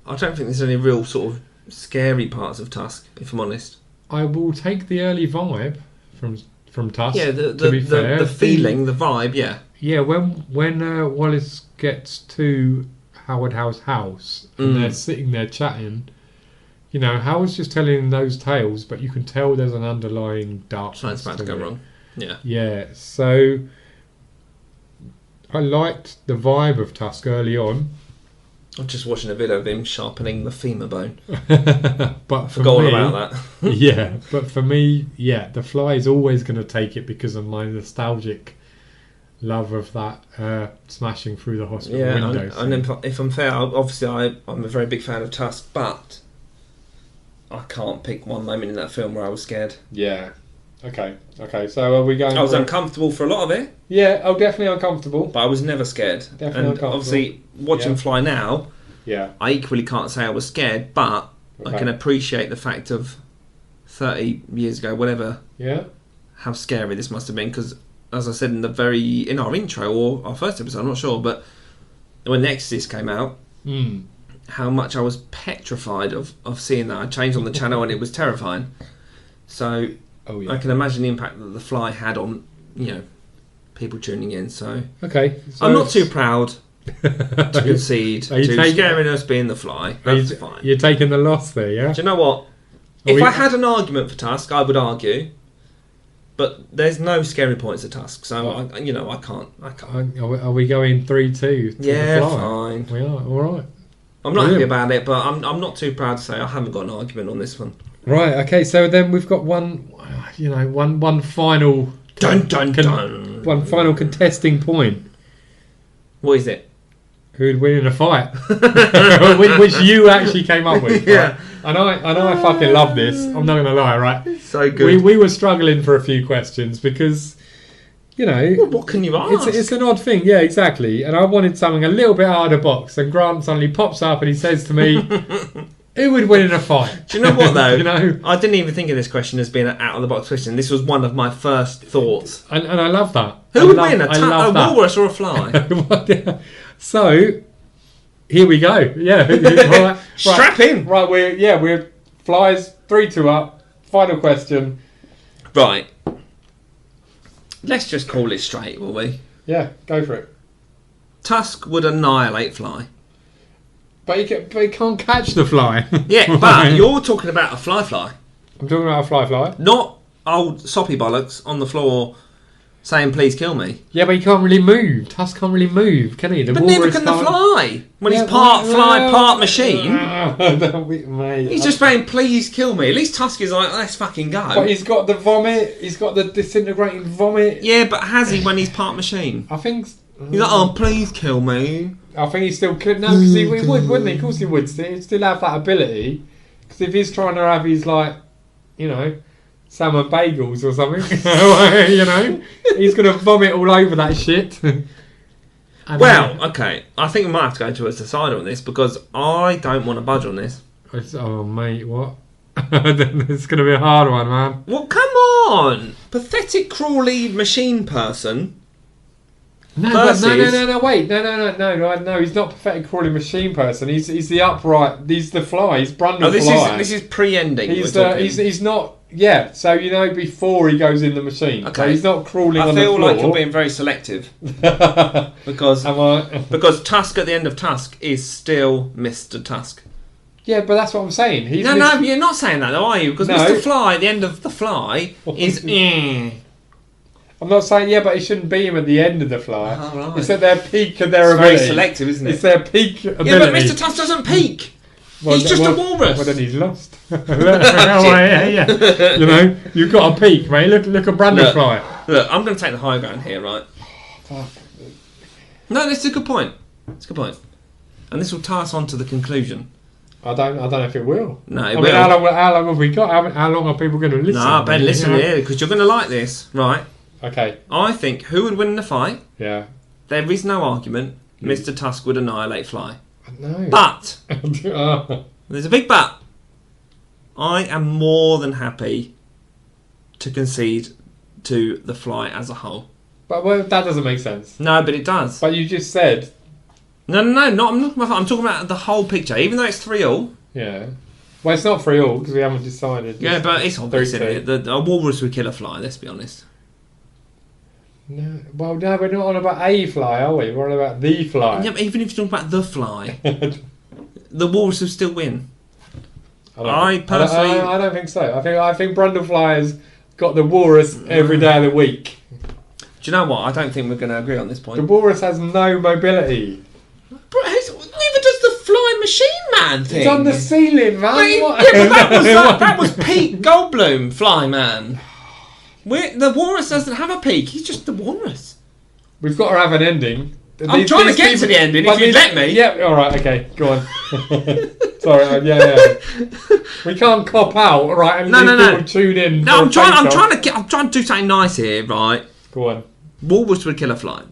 I don't think there's any real sort of scary parts of Tusk, if I'm honest. I will take the early vibe from Tusk. Yeah, the feeling, the vibe, yeah. Yeah, when Wallace gets to Howard Howe's house and they're sitting there chatting, you know, Howard's just telling those tales, but you can tell there's an underlying darkness. Something's about to go wrong. Yeah. Yeah, so I liked the vibe of Tusk early on. I'm just watching a video of him sharpening the femur bone. But for forgot me, all about that. Yeah, but for me, The Fly is always going to take it because of my nostalgic love of that smashing through the hospital window. And if I'm fair, obviously I'm a very big fan of Tusk, but I can't pick one moment in that film where I was scared. Yeah. Okay. So are we going? I was uncomfortable for a lot of it. Yeah, definitely uncomfortable. But I was never scared. Definitely and uncomfortable. Obviously, watching Fly now, Yeah. I equally can't say I was scared, but Okay. I can appreciate the fact of 30 years ago, whatever, Yeah. how scary this must have been. Because, as I said in our intro or our first episode, I'm not sure, but when The Exorcist came out, how much I was petrified of seeing that. I changed on the channel and it was terrifying. So I can imagine the impact that The Fly had on, people tuning in. So Okay. So I'm not too proud to concede Are you to taking- scaring us being The Fly. That's fine. You're taking the loss there, yeah? Do you know what? If I had an argument for Tusk, I would argue. But there's no scary points to Tusk, so I can't. Are we going 3-2? Yeah, The Fly? fine. We are, alright. I'm not happy Brilliant. about it, but I'm not too proud to say I haven't got an argument on this one. Right, okay, so then we've got one final... Dun dun dun. One final contesting point. What is it? Who'd win in a fight? which you actually came up with. Yeah. Right? I know I fucking love this. I'm not going to lie, right? So good. We were struggling for a few questions because, Well, what can you ask? it's an odd thing. Yeah, exactly. And I wanted something a little bit harder box. And Grant suddenly pops up and he says to me, who would win in a fight? Do you know what, though? You I didn't even think of this question as being an out-of-the-box question. This was one of my first thoughts. And I love that. Who would win, a walrus or a fly? So, here we go. Yeah. Right. Strap in. Right, we're flies, 3-2 up. Final question. Right. Let's just call it straight, will we? Yeah, go for it. Tusk would annihilate Fly. But he can't catch the fly. Yeah, but you're talking about a fly. I'm talking about a fly. Not old soppy bollocks on the floor saying, please kill me. Yeah, but he can't really move. Tusk can't really move, can he? But neither can the fly. When he's part fly, part machine. Mate, He's just saying, please kill me. At least Tusk is like, let's fucking go. But he's got the vomit. He's got the disintegrating vomit. Yeah, but has he when he's part machine? I think... He's like, oh, please kill me. I think he still could. No, because he would, wouldn't he? Of course he would. He'd still have that ability. Because if he's trying to have his, salmon bagels or something, he's going to vomit all over that shit. Well, okay. I think we might have to go to a decider on this because I don't want to budge on this. Oh, mate, what? It's going to be a hard one, man. Well, come on. Pathetic, crawly machine person. No, wait. No, he's not a pathetic crawling machine person. He's the upright, he's the fly, he's Brundle Fly. This is pre-ending. He's not, yeah, so before he goes in the machine. Okay. So he's not crawling on the floor. I feel like you're being very selective. because Tusk at the end of Tusk is still Mr. Tusk. Yeah, but that's what I'm saying. No, you're not saying that though, are you? Because Mr. Fly at the end of The Fly is... I'm not saying, but it shouldn't be him at the end of The Fly. Oh, right. It's at their peak of their ability. Very selective, isn't it? It's their peak ability. Yeah, but Mr. Tusk doesn't peak. He's just a walrus. Well, then he's lost. You've got a peak, mate. Look at Brandon Fly. Look, I'm going to take the high ground here, right? No, this is a good point. It's a good point. And this will tie us on to the conclusion. I don't know if it will. No, it will. will. How long have we got? How long are people going to listen? No, Ben, listen here, because you're going to like this, right? Okay. I think who would win in the fight? Yeah. There is no argument. Mr. Tusk would annihilate Fly. No. But there's a big but. I am more than happy to concede to the Fly as a whole. But that doesn't make sense. No, but it does. But you just said. No, I'm talking about the whole picture. Even though it's 3-3. Yeah. Well, it's not 3-3 because we haven't decided. Yeah, but it's obvious, isn't it? A walrus would kill a fly. Let's be honest. No, well, no, we're not on about a fly, are we? We're on about the fly. Yeah, but even if you talk about the fly, the walrus will still win. I don't think so. I think Brundle Fly has got the walrus every day of the week. Do you know what? I don't think we're going to agree on this point. The walrus has no mobility. Neither does the fly machine man thing. It's on the ceiling, man. But that was peak Goldblum fly man. The walrus doesn't have a peak. He's just the walrus. We've got to have an ending. I'm trying to get to the ending if you'd let me. Yeah, alright, okay, go on. Sorry, yeah. We can't cop out, right? And no. Tune in. No, I'm trying to do something nice here, right? Go on. Walrus would kill a fly.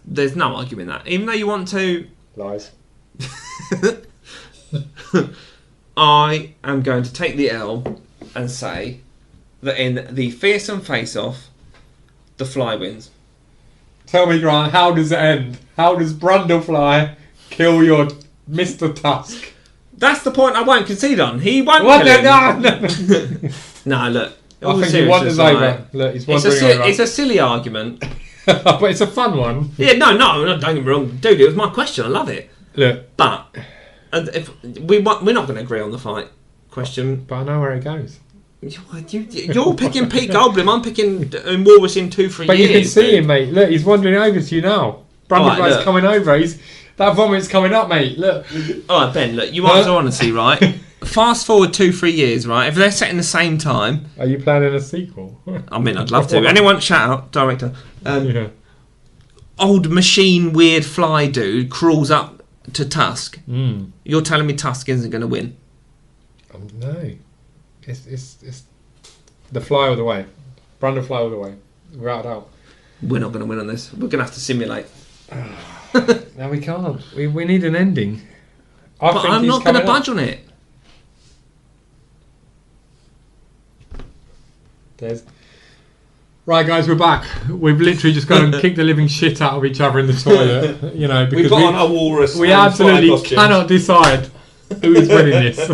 There's no arguing that. Even though you want to... Lies. I am going to take the L and say that in the Fearsome Face-off, the Fly wins. Tell me, Grant, how does it end? How does Brundlefly kill your Mr. Tusk? That's the point I won't concede on. He won't What? kill him. No. No, look. I think he wanders over. Look, he's wandering over. It's a silly argument. But it's a fun one. Yeah, no, don't get me wrong. Dude, it was my question. I love it. Look. But if we're not going to agree on the fight question. But I know where it goes. You're picking Pete Goldblum. I'm picking Walrus in 2-3 years. But you can see him, mate. Look, he's wandering over to you now. Brundlefly's coming over. That vomit's coming up, mate. Look. All right, Ben, look, you answer honestly, right? Fast forward 2-3 years, right? If they're set in the same time... Are you planning a sequel? I mean, I'd love to. Anyone, shout out, director. Yeah. Old machine weird fly dude crawls up to Tusk. You're telling me Tusk isn't going to win? No. It's the fly all the way. Brundlefly all the way. Without a doubt. We're not going to win on this. We're going to have to simulate. No, we can't. We need an ending. But I'm not going to budge on it. Right, guys, we're back. We've literally just gone and kicked the living shit out of each other in the toilet. You know, because we put on our walrus. We absolutely cannot decide who is winning this.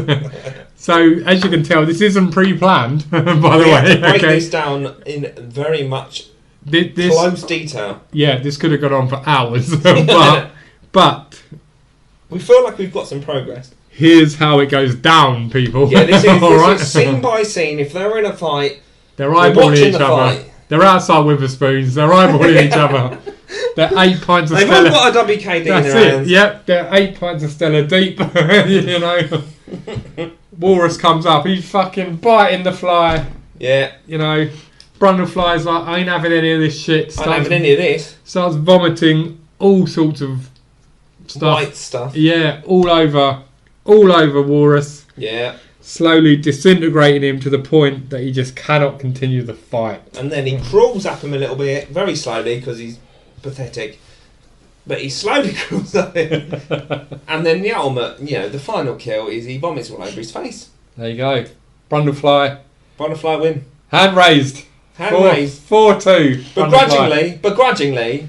So, as you can tell, this isn't pre-planned. By the way, break this down in very much close detail. Yeah, this could have gone on for hours, but we feel like we've got some progress. Here's how it goes down, people. Yeah, this is scene by scene. If they're in a fight, they're eyeballing each other. They're outside with the spoons. They're eyeballing each other. They're 8 pints of Stella. They've all got a WKD in their hands. Yep, they're 8 pints of Stella deep. You know, Walrus comes up. He's fucking biting the fly. Yeah. You know, Brundlefly's like, I ain't having any of this shit. I ain't having any of this. Starts vomiting all sorts of stuff. White stuff. Yeah, all over Walrus. Yeah. Slowly disintegrating him to the point that he just cannot continue the fight. And then he crawls up him a little bit, very slowly, because he's pathetic. But he slowly crawls up him. And then the ultimate, the final kill is he vomits all over his face. There you go. Brundlefly win. Hand raised. 4-2. Begrudgingly,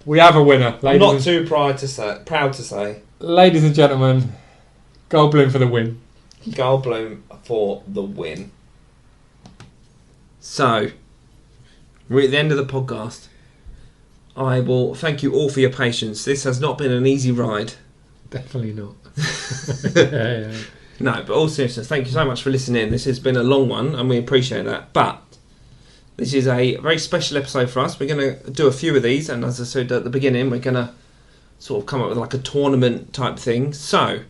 we have a winner. I'm not too proud to say. Ladies and gentlemen, Goldblum for the win. Goldblum for the win. So, we're at the end of the podcast. I will thank you all for your patience. This has not been an easy ride. Definitely not. Yeah. No, but all seriousness, thank you so much for listening. This has been a long one, and we appreciate that. But this is a very special episode for us. We're going to do a few of these, and as I said at the beginning, we're going to sort of come up with like a tournament type thing. So,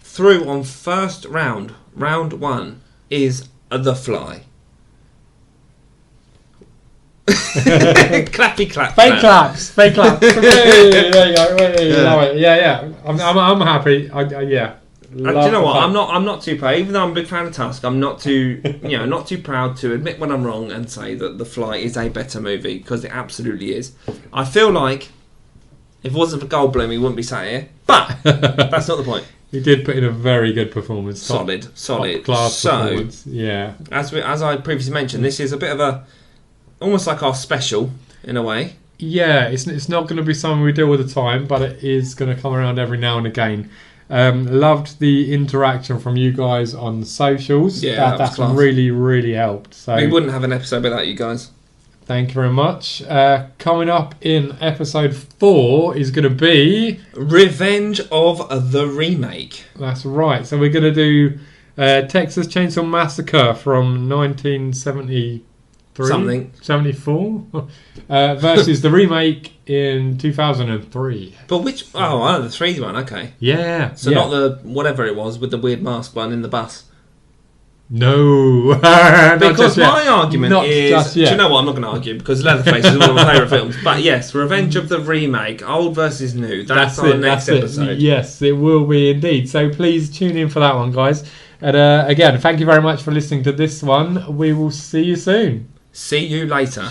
through on first round 1 is The Fly. Clappy clap. Fake claps. There you go. Yeah. I'm happy. Yeah. Do you know what? I'm not too proud. Even though I'm a big fan of Tusk, I'm not too not too proud to admit when I'm wrong and say that The Fly is a better movie, because it absolutely is. I feel like if it wasn't for Goldblum, he wouldn't be sat here. But that's not the point. He did put in a very good performance. Solid top class performance. Yeah. As I previously mentioned, this is a bit of almost like our special in a way. Yeah, it's not going to be something we do all the time, but it is going to come around every now and again. Loved the interaction from you guys on socials. Yeah, that's really, really helped. So we wouldn't have an episode without you guys. Thank you very much. Coming up in episode 4 is going to be Revenge of the Remake. That's right. So we're going to do Texas Chainsaw Massacre from 1973. 74 versus the remake in 2003. But which? Oh, the 3D one. Okay. Yeah. So not the whatever it was with the weird mask one in the bus. No. Because my argument is, do you know what? I'm not going to argue because Leatherface is one of my favourite films. But yes, Revenge of the Remake, old versus new. That's our next episode. Yes, it will be indeed. So please tune in for that one, guys. And again, thank you very much for listening to this one. We will see you soon. See you later.